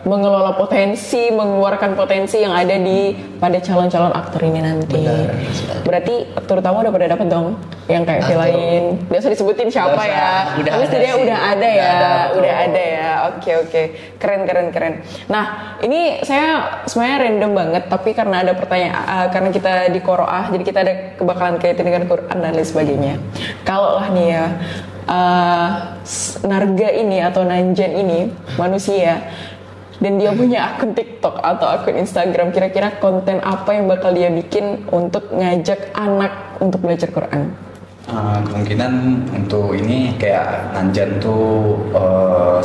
mengelola potensi, mengeluarkan potensi yang ada pada calon-calon aktor ini nanti. Berarti terutama udah pada dapat dong yang kayak lain. Nggak usah disebutin siapa ya. Udah ada ya. Oke. Keren. Nah, ini saya sebenarnya random banget, tapi karena ada pertanyaan, karena kita di Qoro'ah, jadi kita ada kebakalan kaitan dengan Quran dan lain sebagainya. Kalau lah nih ya, Narga ini atau Nanjen ini manusia dan dia punya akun TikTok atau akun Instagram, kira-kira konten apa yang bakal dia bikin untuk ngajak anak untuk belajar Quran? Kemungkinan untuk ini kayak Nanjen tuh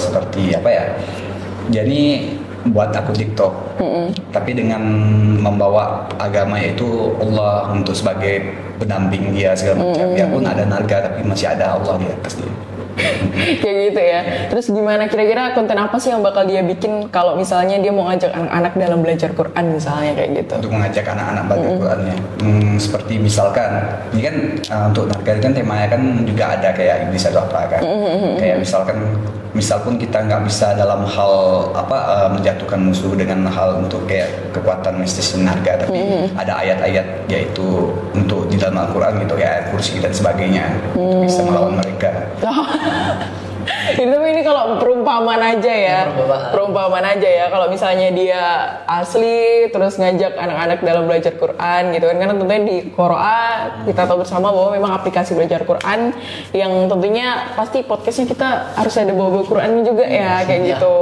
seperti apa ya, jadi buat akun TikTok, tapi dengan membawa agama, yaitu Allah untuk sebagai pendamping dia segala macam. Biarpun ada Narga tapi masih ada Allah di atas dia. Kayak gitu ya. Terus gimana, kira-kira konten apa sih yang bakal dia bikin kalau misalnya dia mau ngajak anak-anak dalam belajar Quran misalnya kayak gitu? Untuk mengajak anak-anak belajar Qurannya, seperti misalkan ini kan untuk Narga kan temanya kan juga ada kayak iblis atau apa kan, kayak misal pun kita nggak bisa dalam hal menjatuhkan musuh dengan hal untuk kayak kekuatan mistis Narga, tapi ada ayat-ayat yaitu untuk di dalam Al-Quran gitu, kayak ayat kursi dan sebagainya, untuk bisa melawan mereka. Tapi ini kalau perumpamaan aja ya. Perumpamaan aja ya. Kalau misalnya dia asli terus ngajak anak-anak dalam belajar Quran gitu kan. Karena tentunya di Qoro'a kita tahu bersama bahwa memang aplikasi belajar Quran yang tentunya pasti podcastnya kita harus ada bawa Quran juga ya kayak gitu.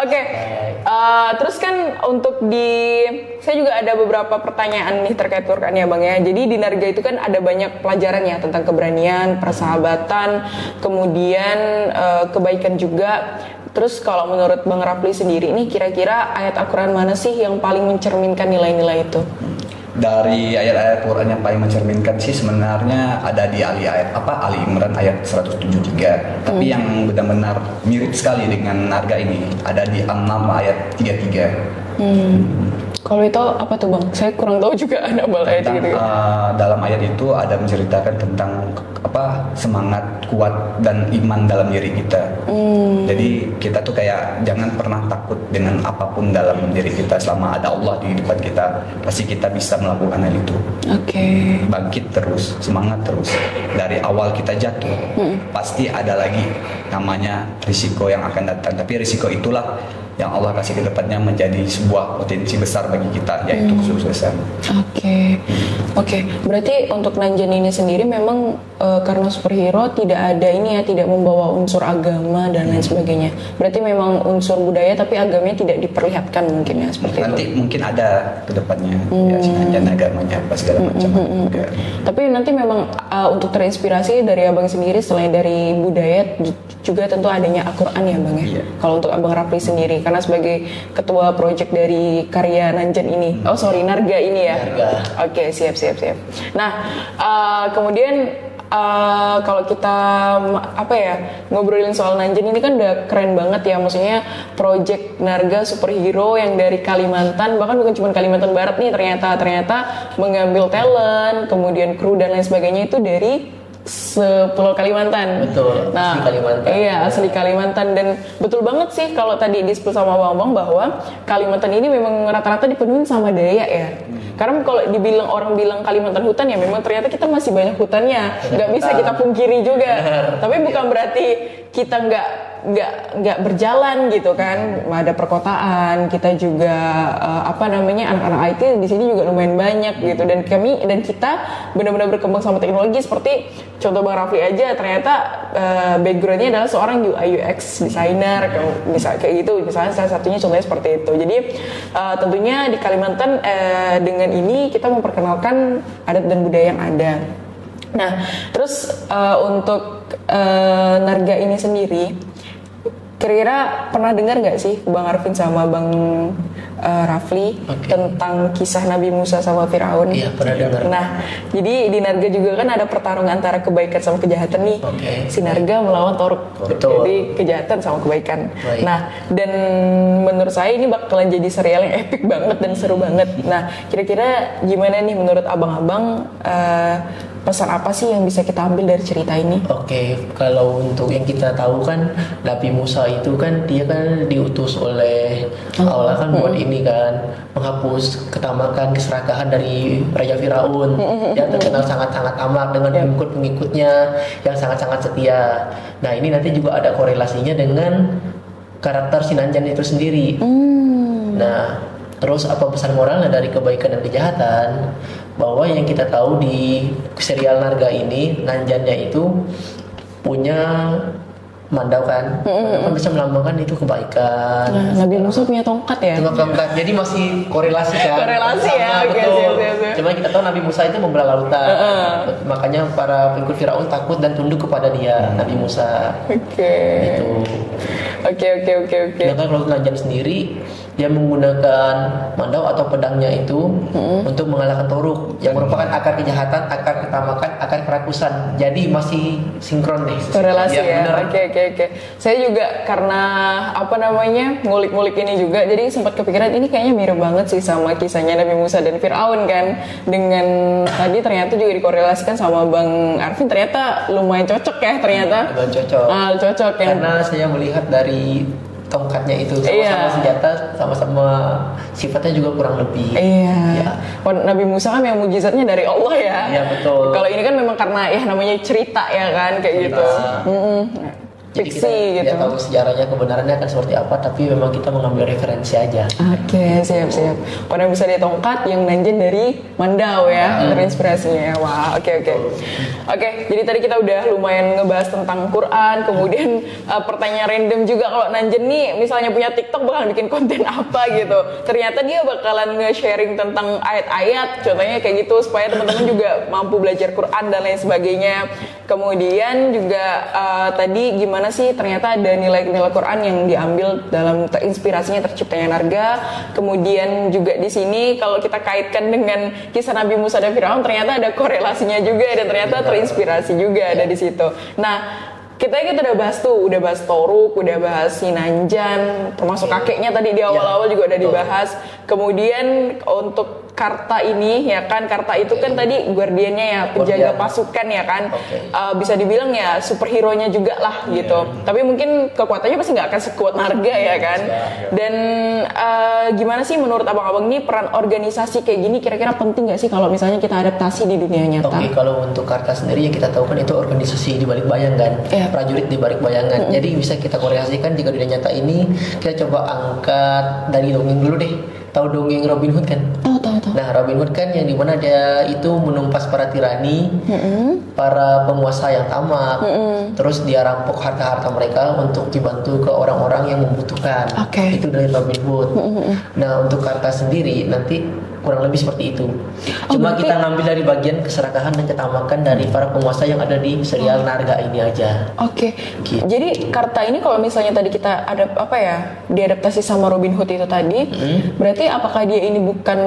Oke, terus kan saya juga ada beberapa pertanyaan nih terkait Quran ya Bang ya. Jadi di Narga itu kan ada banyak pelajaran ya tentang keberanian, persahabatan, kemudian kebaikan juga. Terus kalau menurut Bang Rafli sendiri nih kira-kira ayat Al-Quran mana sih yang paling mencerminkan nilai-nilai itu? Dari ayat-ayat Quran yang paling mencerminkan sih sebenarnya ada di Ali Imran ayat 173. Tapi yang benar-benar mirip sekali dengan Narga ini ada di An-Naml ayat 33. Kalau itu apa tuh Bang? Saya kurang tahu juga ada ayat gitu. Dalam ayat itu ada menceritakan tentang semangat kuat dan iman dalam diri kita. Jadi kita tuh kayak jangan pernah takut dengan apapun dalam diri kita selama ada Allah di depan kita. Pasti kita bisa melakukan hal itu. Bangkit terus, semangat terus. Dari awal kita jatuh, pasti ada lagi namanya risiko yang akan datang. Tapi risiko itulah yang Allah kasih ke depannya menjadi sebuah potensi besar bagi kita, yaitu kesuksesan. Oke. Berarti untuk Nanjan ini sendiri memang karena superhero tidak membawa unsur agama dan lain sebagainya. Berarti memang unsur budaya tapi agamanya tidak diperlihatkan mungkin ya seperti itu. Nanti mungkin ada ke depannya ya Nanjan agamanya apa segala macam. Tapi nanti memang untuk terinspirasi dari Abang sendiri selain dari budaya juga tentu adanya Al-Quran ya Bang ya. Kalau untuk Abang Rafli sendiri karena sebagai ketua project dari karya Nanjan ini. Narga ini ya. Oke, siap. Nah, kemudian kalau kita ngobrolin soal Nanjan ini kan udah keren banget ya, maksudnya project Narga superhero yang dari Kalimantan, bahkan bukan cuma Kalimantan Barat nih, ternyata mengambil talent, kemudian kru dan lain sebagainya itu dari Pulau Kalimantan. Betul. Asli Kalimantan. Iya, asli Kalimantan dan betul banget sih kalau tadi di-spill sama Bang bahwa Kalimantan ini memang rata-rata dipenuhi sama Dayak ya. Karena kalau orang bilang Kalimantan hutan ya memang ternyata kita masih banyak hutannya. Nggak bisa kita pungkiri juga. Tapi bukan berarti kita nggak berjalan gitu kan. Ada perkotaan, kita juga anak-anak IT di sini juga lumayan banyak gitu, dan kita benar-benar berkembang sama teknologi. Seperti contoh Bang Rafli aja ternyata backgroundnya adalah seorang UI UX designer, bisa kayak gitu misalnya, salah satunya contohnya seperti itu. Jadi tentunya di Kalimantan dengan ini kita memperkenalkan adat dan budaya yang ada. Nah, terus untuk Narga ini sendiri, kira-kira pernah dengar nggak sih Bang Arvin sama Bang Rafli tentang kisah Nabi Musa sama Firaun? Iya, pernah dengar. Nah, jadi di Narga juga kan ada pertarungan antara kebaikan sama kejahatan nih. Si Narga melawan Toruk. Jadi kejahatan sama kebaikan. Nah, dan menurut saya ini bakalan jadi serial yang epic banget dan seru banget. Nah, kira-kira gimana nih menurut abang-abang, pesan apa sih yang bisa kita ambil dari cerita ini? Kalau untuk yang kita tahu kan Nabi Musa itu kan dia kan diutus oleh Allah kan buat ini kan menghapus ketamakan keserakahan dari Raja Firaun yang terkenal sangat-sangat amat dengan pengikut-pengikutnya yang sangat-sangat setia. Nah, ini nanti juga ada korelasinya dengan karakter si Nanjan itu sendiri. Nah, terus apa pesan moralnya dari kebaikan dan kejahatan? Bahwa yang kita tahu di serial Narga ini, Nanjannya itu punya mandau kan, mandau bisa melambangkan itu kebaikan. Nah, Nabi Musa punya tongkat ya? Tongkat, jadi masih korelasi kan? Korelasi ya, betul. Cuma kita tahu Nabi Musa itu membelah lautan, makanya para pengikut Firaun takut dan tunduk kepada dia, Nabi Musa. Gitu. Oke. Sedangkan kalau Nanjan sendiri, dia menggunakan mandau atau pedangnya itu untuk mengalahkan Toruk yang merupakan akar kejahatan, akar ketamakan, akar kerakusan. Jadi masih sinkron nih. Korelasi ya. Oke. Saya juga karena ngulik-ngulik ini juga, jadi sempat kepikiran ini kayaknya mirip banget sih sama kisahnya Nabi Musa dan Firaun kan. Dengan tadi ternyata juga dikorelasikan sama Bang Arvin, ternyata lumayan cocok ya ternyata. Cocok. Cocok ya. Karena saya melihat dari tongkatnya itu sama-sama senjata, sama-sama sifatnya juga kurang lebih. Iya. Ya. Nabi Musa kan yang mujizatnya dari Allah ya. Iya betul. Kalau ini kan memang karena ya namanya cerita ya kan kayak gitu. Jadi fiksi kita gitu. Tidak tahu sejarahnya kebenarannya akan seperti apa, tapi memang kita mengambil referensi aja. Oke, siap. Pada bisa di tongkat yang Nanjen dari Mandau ya, terinspirasinya. Wah, oke. Oke, jadi tadi kita udah lumayan ngebahas tentang Quran, kemudian pertanyaan random juga kalau Nanjen nih misalnya punya TikTok bakalan bikin konten apa gitu. Ternyata dia bakalan nge-sharing tentang ayat-ayat, contohnya kayak gitu supaya teman-teman juga mampu belajar Quran dan lain sebagainya. Kemudian juga tadi gimana sih ternyata ada nilai-nilai Quran yang diambil dalam inspirasinya terciptanya Narga. Kemudian juga di sini kalau kita kaitkan dengan kisah Nabi Musa dan Firaun ternyata ada korelasinya juga dan ternyata terinspirasi juga ada di situ. Nah, kita udah bahas Toruk, udah bahas Sinanjan, termasuk kakeknya tadi di awal-awal juga udah dibahas. Kemudian untuk Karta ini ya kan, Karta itu kan tadi guardiannya ya, penjaga pasukan ya kan, bisa dibilang ya superhero-nya juga lah gitu. Tapi mungkin kekuatannya pasti nggak akan sekuat Narga ya kan. Dan gimana sih menurut abang-abang ini peran organisasi kayak gini kira-kira penting nggak sih kalau misalnya kita adaptasi di dunia nyata? Oke, kalau untuk Karta sendiri yang kita tahu kan itu organisasi di balik bayangan, prajurit di balik bayangan. Jadi bisa kita korelasikan jika dunia nyata ini kita coba angkat dari dongeng dulu deh. Tahu dongeng Robin Hood kan? Tahu. Nah, Robin Hood kan yang dimana dia itu menumpas para tirani, para penguasa yang tamak, terus dia rampok harta-harta mereka untuk dibantu ke orang-orang yang membutuhkan. Itu dari Robin Hood. Nah, untuk Karta sendiri nanti kurang lebih seperti itu. Cuma kita ngambil dari bagian keserakahan dan ketamakan dari para penguasa yang ada di serial Narga ini aja. Gitu. Jadi Karta ini kalau misalnya tadi kita ada diadaptasi sama Robin Hood itu tadi, berarti apakah dia ini bukan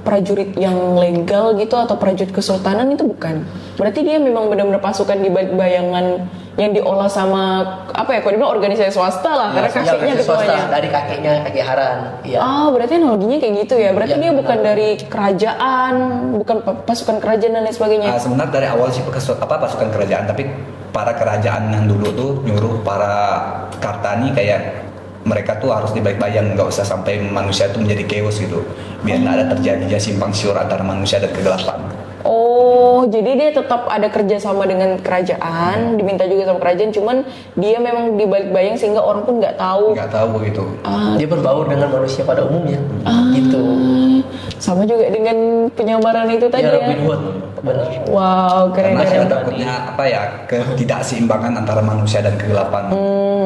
prajurit yang legal gitu atau prajurit kesultanan? Itu bukan. Berarti dia memang benar-benar pasukan di balik bayangan yang diolah sama kalau dibilang organisasi swasta lah, karena kakeknya ketuanya. Dari kakek Haran. Iya. Berarti analoginya kayak gitu ya. Berarti dia bukan dari kerajaan, bukan pasukan kerajaan dan lain sebagainya. Sebenarnya dari awal sih pasukan kerajaan, tapi para kerajaan yang dulu tuh nyuruh para Kartani kayak mereka tuh harus di balik bayang, nggak usah sampai manusia tuh menjadi chaos gitu, biar nggak ada terjadinya simpang siur antara manusia dan kegelapan. Jadi dia tetap ada kerja sama dengan kerajaan, diminta juga sama kerajaan, cuman dia memang di balik bayang sehingga orang pun nggak tahu gitu. Dia berbaur dengan manusia pada umumnya. Gitu. Sama juga dengan penyamaran itu tadi ya. Robin Hood. Benar. Wow, keren. Karena takutnya ketidakseimbangan antara manusia dan kegelapan,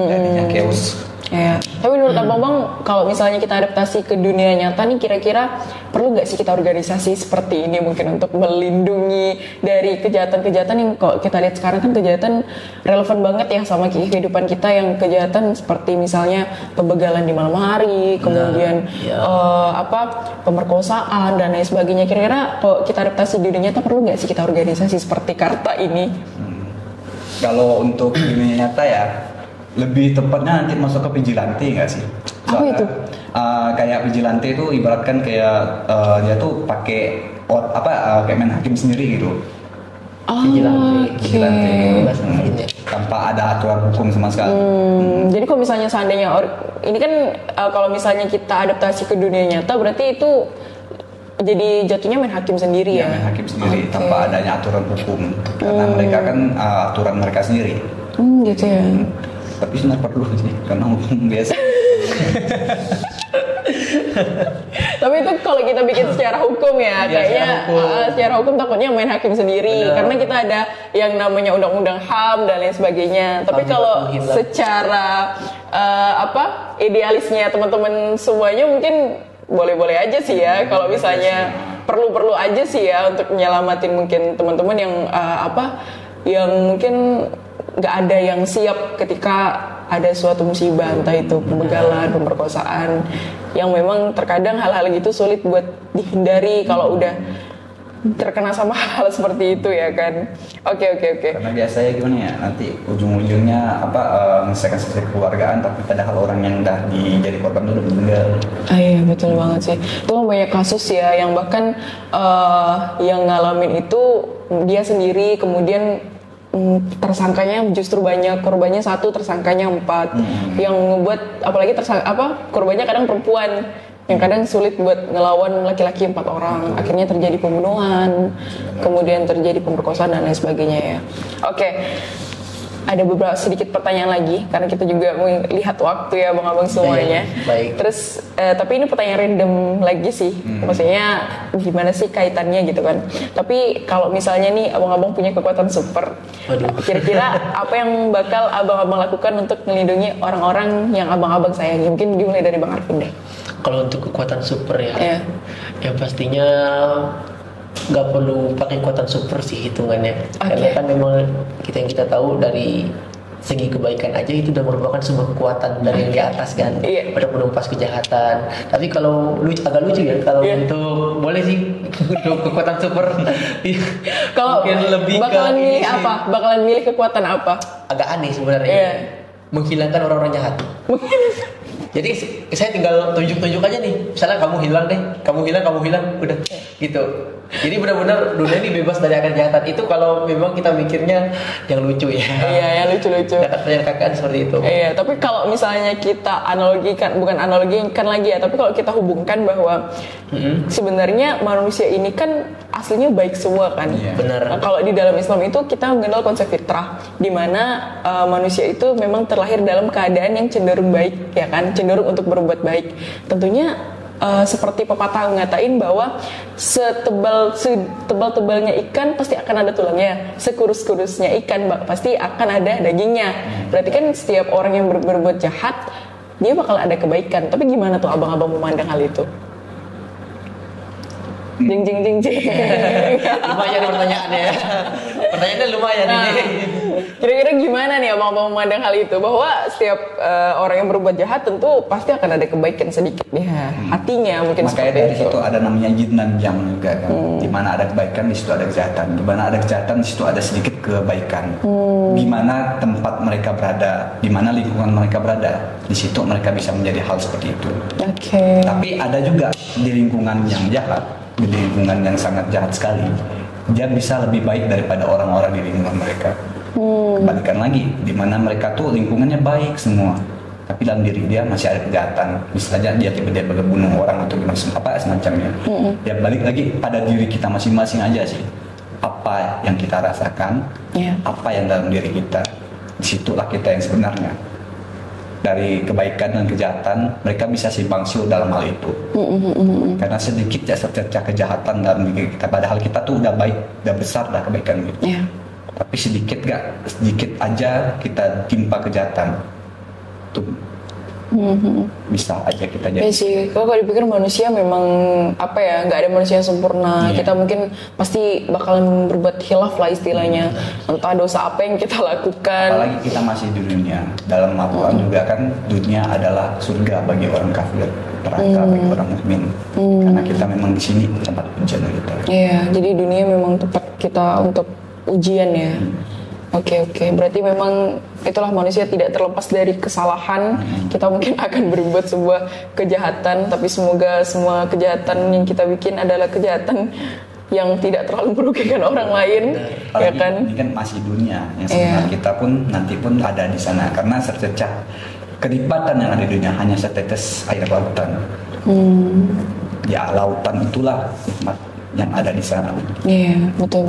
jadinya chaos. Ya, tapi menurut abang-abang kalau misalnya kita adaptasi ke dunia nyata nih, kira-kira perlu nggak sih kita organisasi seperti ini mungkin untuk melindungi dari kejahatan-kejahatan yang kok kita lihat sekarang kan kejahatan relevan banget ya sama kehidupan kita, yang kejahatan seperti misalnya pembegalan di malam hari, kemudian pemerkosaan dan lain sebagainya. Kira-kira kalau kita adaptasi di dunia nyata perlu nggak sih kita organisasi seperti Karta ini? Kalau untuk dunia nyata ya lebih tepatnya nanti masuk ke vigilante nggak sih? Apa itu? Kayak vigilante itu ibaratkan kayak dia tuh pakai kayak main hakim sendiri gitu. Vigilante tanpa ada aturan hukum sama sekali. Jadi kalau misalnya seandainya ini kan kalau misalnya kita adaptasi ke dunia nyata berarti itu jadi jatuhnya main hakim sendiri ya? Main hakim sendiri tanpa adanya aturan hukum, karena mereka kan aturan mereka sendiri. Gitu ya. Tapi sebenarnya perlu sih, karena hukum biasa. Tapi itu kalau kita bikin secara hukum ya, kayaknya secara hukum takutnya main hakim sendiri. Karena kita ada yang namanya undang-undang HAM dan lain sebagainya. Tapi kalau secara idealisnya teman-teman semuanya mungkin boleh-boleh aja sih ya. Kalau misalnya perlu-perlu aja sih ya untuk menyelamatin mungkin teman-teman yang yang mungkin nggak ada yang siap ketika ada suatu musibah, entah itu pembegalan, pemerkosaan, yang memang terkadang hal-hal gitu sulit buat dihindari kalau udah terkena sama hal seperti itu ya kan. Oke. Karena biasanya gimana ya, nanti ujung-ujungnya menyelesaikan kekeluargaan, tapi padahal orang yang udah jadi korban itu udah meninggal. Iya betul banget sih. Itu banyak kasus ya yang bahkan yang ngalamin itu dia sendiri, kemudian tersangkanya justru banyak, korbannya 1, tersangkanya 4. Yang ngebuat apalagi korbannya kadang perempuan yang kadang sulit buat ngelawan laki-laki 4 orang. Akhirnya terjadi pembunuhan, kemudian terjadi pemerkosaan dan lain sebagainya ya. Oke. Ada beberapa sedikit pertanyaan lagi karena kita juga mau lihat waktu ya abang-abang semuanya. Baik. Terus tapi ini pertanyaan random lagi sih. Maksudnya gimana sih kaitannya gitu kan. Tapi kalau misalnya nih abang-abang punya kekuatan super. Kira-kira apa yang bakal abang-abang lakukan untuk melindungi orang-orang yang abang-abang sayangi? Mungkin dimulai dari Bang Arvin deh. Kalau untuk kekuatan super ya, yang pastinya nggak perlu pakai kekuatan super sih hitungannya. Karena kan memang yang kita tahu dari segi kebaikan aja itu udah merupakan sebuah kekuatan dari yang di atas kan, pada menumpas kejahatan. Tapi kalau agak lucu ya kalau untuk boleh sih untuk kekuatan super. Kalau bakalan milih apa? Bakalan milih kekuatan apa? Agak aneh sebenarnya. Menghilangkan orang-orang jahat. Jadi saya tinggal tunjuk-tunjuk aja nih. Misalnya kamu hilang deh, kamu hilang, udah gitu. Jadi benar-benar dunia ini bebas dari akar kejahatan. Itu kalau memang kita mikirnya yang lucu ya. Iya, yang lucu-lucu. Pertanyaan kakak seperti itu. Iya, tapi kalau misalnya kita analogikan lagi ya, tapi kalau kita hubungkan bahwa sebenarnya manusia ini kan aslinya baik semua kan. Benar. Nah, kalau di dalam Islam itu kita mengenal konsep fitrah, di mana manusia itu memang terlahir dalam keadaan yang cenderung baik, ya kan, cenderung untuk berbuat baik. Tentunya seperti pepatah ngatain bahwa setebal-tebalnya ikan pasti akan ada tulangnya, sekurus-kurusnya ikan pasti akan ada dagingnya. Berarti kan setiap orang yang berbuat jahat dia bakal ada kebaikan. Tapi gimana tuh abang-abang memandang hal itu? Jing. Lumayan pertanyaannya. Pertanyaannya lumayan ini. Kira-kira gimana nih abang-abang memandang hal itu? Bahwa setiap orang yang berbuat jahat tentu pasti akan ada kebaikan sedikit di hatinya mungkin. Makanya dari situ ada namanya yin dan yang juga kan. Di mana ada kebaikan di situ ada kejahatan. Di mana ada kejahatan di situ ada sedikit kebaikan. Di mana tempat mereka berada, di mana lingkungan mereka berada, di situ mereka bisa menjadi hal seperti itu. Tapi ada juga di lingkungan yang jahat, di lingkungan yang sangat jahat sekali, dia bisa lebih baik daripada orang-orang di lingkungan mereka. Kebalikan lagi, di mana mereka tuh lingkungannya baik semua, tapi dalam diri dia masih ada kejahatan. Misalnya dia tiba-tiba bunuh orang atau semacamnya. Ya balik lagi pada diri kita masing-masing aja sih. Apa yang kita rasakan, apa yang dalam diri kita, disitulah kita yang sebenarnya. Dari kebaikan dan kejahatan mereka bisa simpang siur dalam hal itu. Karena sedikit ya secercah kejahatan dalam diri kita, padahal kita tuh udah baik, udah besar dah kebaikan gitu. Tapi sedikit aja kita timpa kejahatan tuh bisa aja kita jadi. Iya sih, kalau dipikir manusia memang nggak ada manusia yang sempurna. Kita mungkin pasti bakalan berbuat khilaf lah istilahnya. Entah dosa apa yang kita lakukan. Apalagi kita masih di dunia. Dalam Al-Quran juga kan dunia adalah surga bagi orang kafir, neraka bagi orang mukmin. Karena kita memang di sini tempat ujian kita. Iya, jadi dunia memang tempat kita untuk ujian ya. Oke. Berarti memang itulah manusia tidak terlepas dari kesalahan. Kita mungkin akan berbuat sebuah kejahatan, tapi semoga semua kejahatan yang kita bikin adalah kejahatan yang tidak terlalu merugikan orang lain. Ya kan? Ini kan masih dunia. Yang sebenarnya kita pun nanti pun ada di sana. Karena secercah kenikmatan yang ada di dunia hanya setetes air lautan. Ya lautan itulah nikmat yang ada di sana. Iya, betul.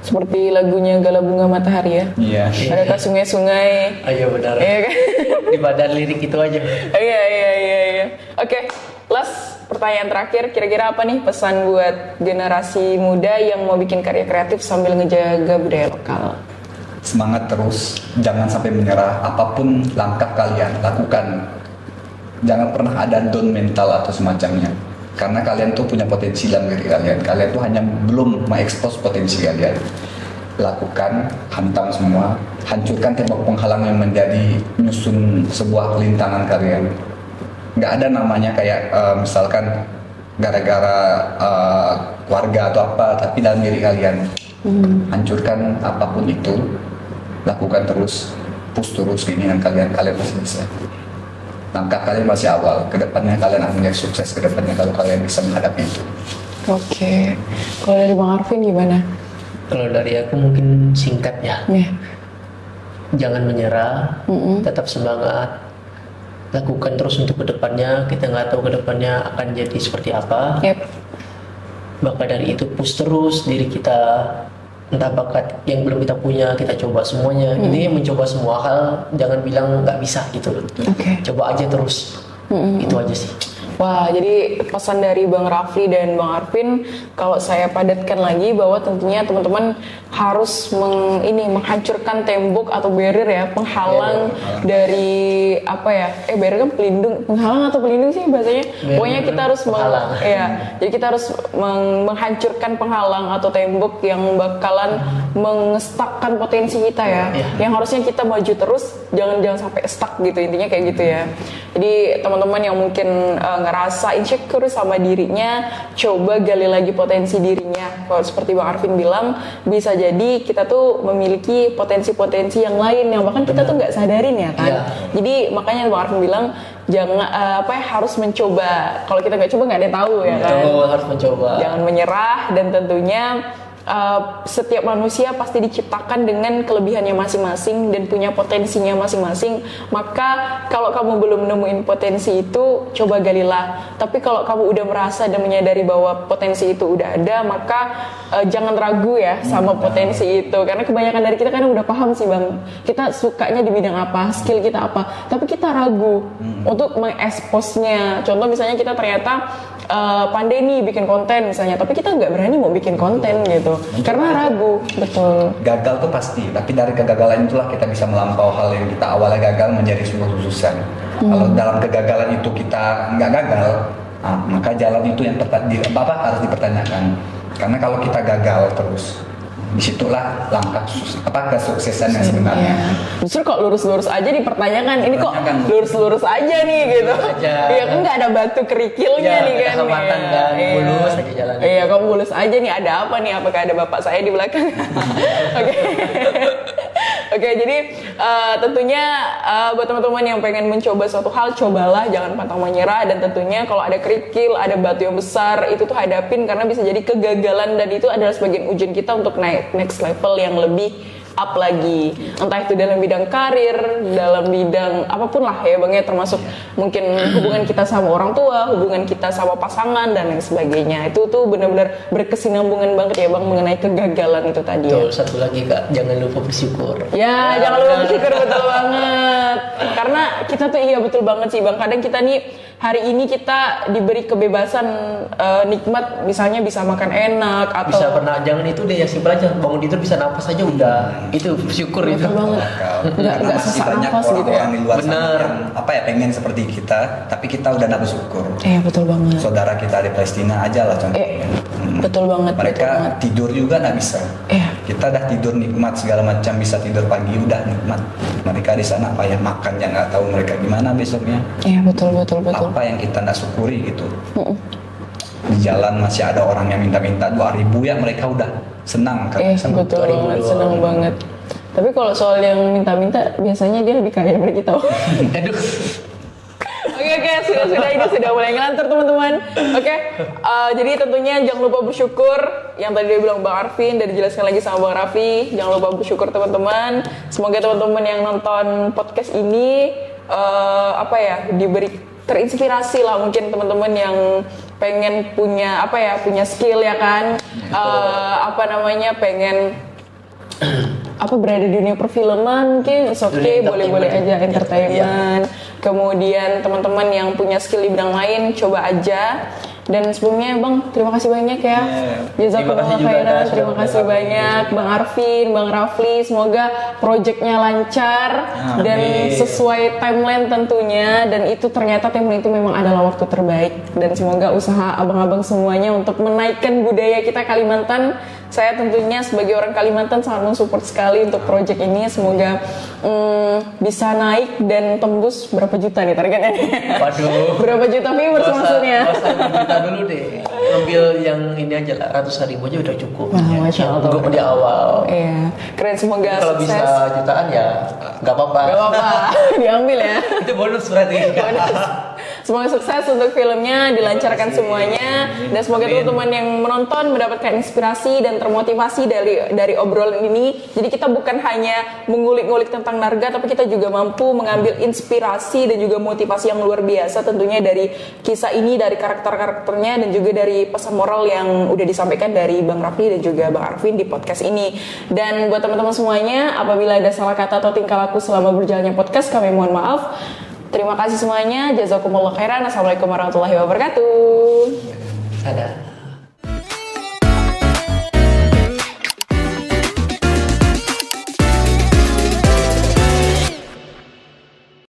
Seperti lagunya Gala Bunga Matahari ya. Iya. Adakah sungai-sungai? Iya benar. Iya kan? Di badan lirik itu aja. Iya. Oke, last pertanyaan terakhir. Kira-kira apa nih pesan buat generasi muda yang mau bikin karya kreatif sambil ngejaga budaya lokal? Semangat terus, jangan sampai menyerah. Apapun langkah kalian lakukan, jangan pernah ada down mental atau semacamnya. Karena kalian tuh punya potensi dalam diri kalian. Kalian tuh hanya belum mengekspos potensi kalian. Lakukan, hantam semua, hancurkan tembok penghalang yang menjadi nyusun sebuah kelintangan kalian. Nggak ada namanya kayak misalkan gara-gara keluarga atau apa, tapi dalam diri kalian. Hancurkan apapun itu, lakukan terus, push terus keinginan kalian pasti bisa. Langkah kalian masih awal, kedepannya kalian akan menjadi sukses, kedepannya kalau kalian bisa menghadapi itu. Oke. Kalau dari Bang Arvin gimana? Kalau dari aku mungkin singkat ya. Jangan menyerah, tetap semangat, lakukan terus untuk kedepannya. Kita nggak tahu kedepannya akan jadi seperti apa. Maka dari itu push terus diri kita, entah bakat yang belum kita punya kita coba semuanya. Ini mencoba semua hal, jangan bilang nggak bisa gitu. Coba aja terus. Itu aja sih. Wah, jadi pesan dari Bang Rafli dan Bang Arvin, kalau saya padatkan lagi bahwa tentunya teman-teman harus menghancurkan tembok atau barrier ya, penghalang dari apa ya? Barrier kan pelindung, penghalang atau pelindung sih bahasanya. Pokoknya kita harus jadi kita harus menghancurkan penghalang atau tembok yang bakalan mengestakkan potensi kita ya. Yang harusnya kita maju terus, jangan sampai stuck gitu, intinya kayak gitu ya. Jadi teman-teman yang mungkin ngerasa insecure sama dirinya, coba gali lagi potensi dirinya. Kalau seperti Bang Arvin bilang, bisa jadi kita tuh memiliki potensi-potensi yang lain yang bahkan kita tuh nggak sadarin ya kan. Jadi makanya Bang Arvin bilang jangan harus mencoba. Kalau kita nggak coba nggak ada yang tahu ya kan. Harus mencoba. Jangan menyerah, dan tentunya setiap manusia pasti diciptakan dengan kelebihannya masing-masing dan punya potensinya masing-masing. Maka kalau kamu belum nemuin potensi itu, coba galilah. Tapi kalau kamu udah merasa dan menyadari bahwa potensi itu udah ada, maka jangan ragu ya sama potensi itu. Karena kebanyakan dari kita kan udah paham sih Bang, kita sukanya di bidang apa, skill kita apa, tapi kita ragu untuk mengeksposnya. Contoh misalnya kita ternyata pandai nih bikin konten misalnya, tapi kita nggak berani mau bikin konten gitu. Karena ragu. Betul. Gagal tuh pasti, tapi dari kegagalan itulah kita bisa melampaui hal yang kita awalnya gagal menjadi sebuah kesuksesan. Kalau dalam kegagalan itu kita nggak gagal, maka jalan itu yang harus dipertanyakan. Karena kalau kita gagal terus, disitulah langkah kesuksesan yang sebenarnya. Justru kok lurus-lurus aja dipertanyakan, ini kok lurus-lurus aja nih gitu. Iya kan nggak ada batu kerikilnya nih kan. Mulus aja jalan. Iya, kok mulus aja nih, ada apa nih? Apakah ada bapak saya di belakang? Oke, jadi tentunya buat teman-teman yang pengen mencoba suatu hal, cobalah, jangan pantang menyerah. Dan tentunya kalau ada kerikil, ada batu yang besar, itu tuh hadapin, karena bisa jadi kegagalan, dan itu adalah sebagian ujian kita untuk naik next level yang lebih up lagi. Entah itu dalam bidang karir, dalam bidang apapun lah ya Bang ya, termasuk mungkin hubungan kita sama orang tua, hubungan kita sama pasangan, dan lain sebagainya. Itu tuh benar-benar berkesinambungan banget ya Bang mengenai kegagalan itu tadi. Betul, satu lagi Kak, jangan lupa bersyukur. Ya, jangan lupa bersyukur, betul banget. Karena kita tuh betul banget sih Bang, kadang kita nih hari ini kita diberi kebebasan nikmat, misalnya bisa makan enak atau bisa jangan itu deh, yang simpel aja, bangun tidur bisa nafas aja udah, itu bersyukur. Itu banget. Nggak sesak nafas gitu ya. Orang di luar sana yang pengen seperti kita, tapi kita udah nggak bersyukur. Betul banget. Saudara kita di Palestina aja lah contohnya. Betul banget. Mereka tidur juga nggak bisa. Kita udah tidur nikmat segala macam, bisa tidur pagi udah nikmat. Mereka di sana makannya nggak tahu mereka gimana besoknya. Betul. Apa yang kita nggak syukuri gitu. Di jalan masih ada orang yang minta-minta 2.000 ya, mereka udah senang kan. Betul banget, senang banget. Tapi kalau soal yang minta-minta, biasanya dia lebih kaya dari kita. Aduh. Oke, sudah ini sudah mulai ngelantur teman-teman. Jadi tentunya jangan lupa bersyukur. Yang tadi dia bilang Bang Arvin dan dijelaskan lagi sama Bang Raffi, jangan lupa bersyukur teman-teman. Semoga teman-teman yang nonton podcast ini terinspirasi lah, mungkin teman-teman yang pengen punya punya skill ya kan, pengen berada di dunia perfilman, mungkin boleh aja entertainment. Kemudian teman-teman yang punya skill di bidang lain, coba aja. Dan sebelumnya Bang, terima kasih banyak ya. Jazakumullah khairan. Terima kasih banyak Bang Arvin, Bang Rafli. Semoga proyeknya lancar dan sesuai timeline tentunya. Dan itu ternyata timeline itu memang adalah waktu terbaik. Dan semoga usaha abang-abang semuanya untuk menaikkan budaya kita Kalimantan. Saya tentunya sebagai orang Kalimantan sangat mensupport sekali untuk proyek ini. Semoga bisa naik dan tembus berapa juta nih targetnya? Waduh. Berapa juta viewers maksudnya? Kita dulu deh, ambil yang ini aja lah, ratusan ribu aja udah cukup. Masya Allah. Untuk di awal. Iya, keren, semoga kalau sukses. Bisa jutaan ya, nggak apa-apa. Diambil ya. Itu bonus berarti. Bonus. Semoga sukses untuk filmnya, dilancarkan semuanya, dan semoga teman-teman yang menonton mendapatkan inspirasi dan termotivasi dari obrolan ini. Jadi kita bukan hanya mengulik-ngulik tentang Narga, tapi kita juga mampu mengambil inspirasi dan juga motivasi yang luar biasa tentunya dari kisah ini, dari karakter-karakternya, dan juga dari pesan moral yang udah disampaikan dari Bang Rafli dan juga Bang Arvin di podcast ini. Dan buat teman-teman semuanya, apabila ada salah kata atau tingkah laku selama berjalannya podcast, kami mohon maaf. Terima kasih semuanya. Jazakumullah khairan. Assalamualaikum warahmatullahi wabarakatuh. Ada.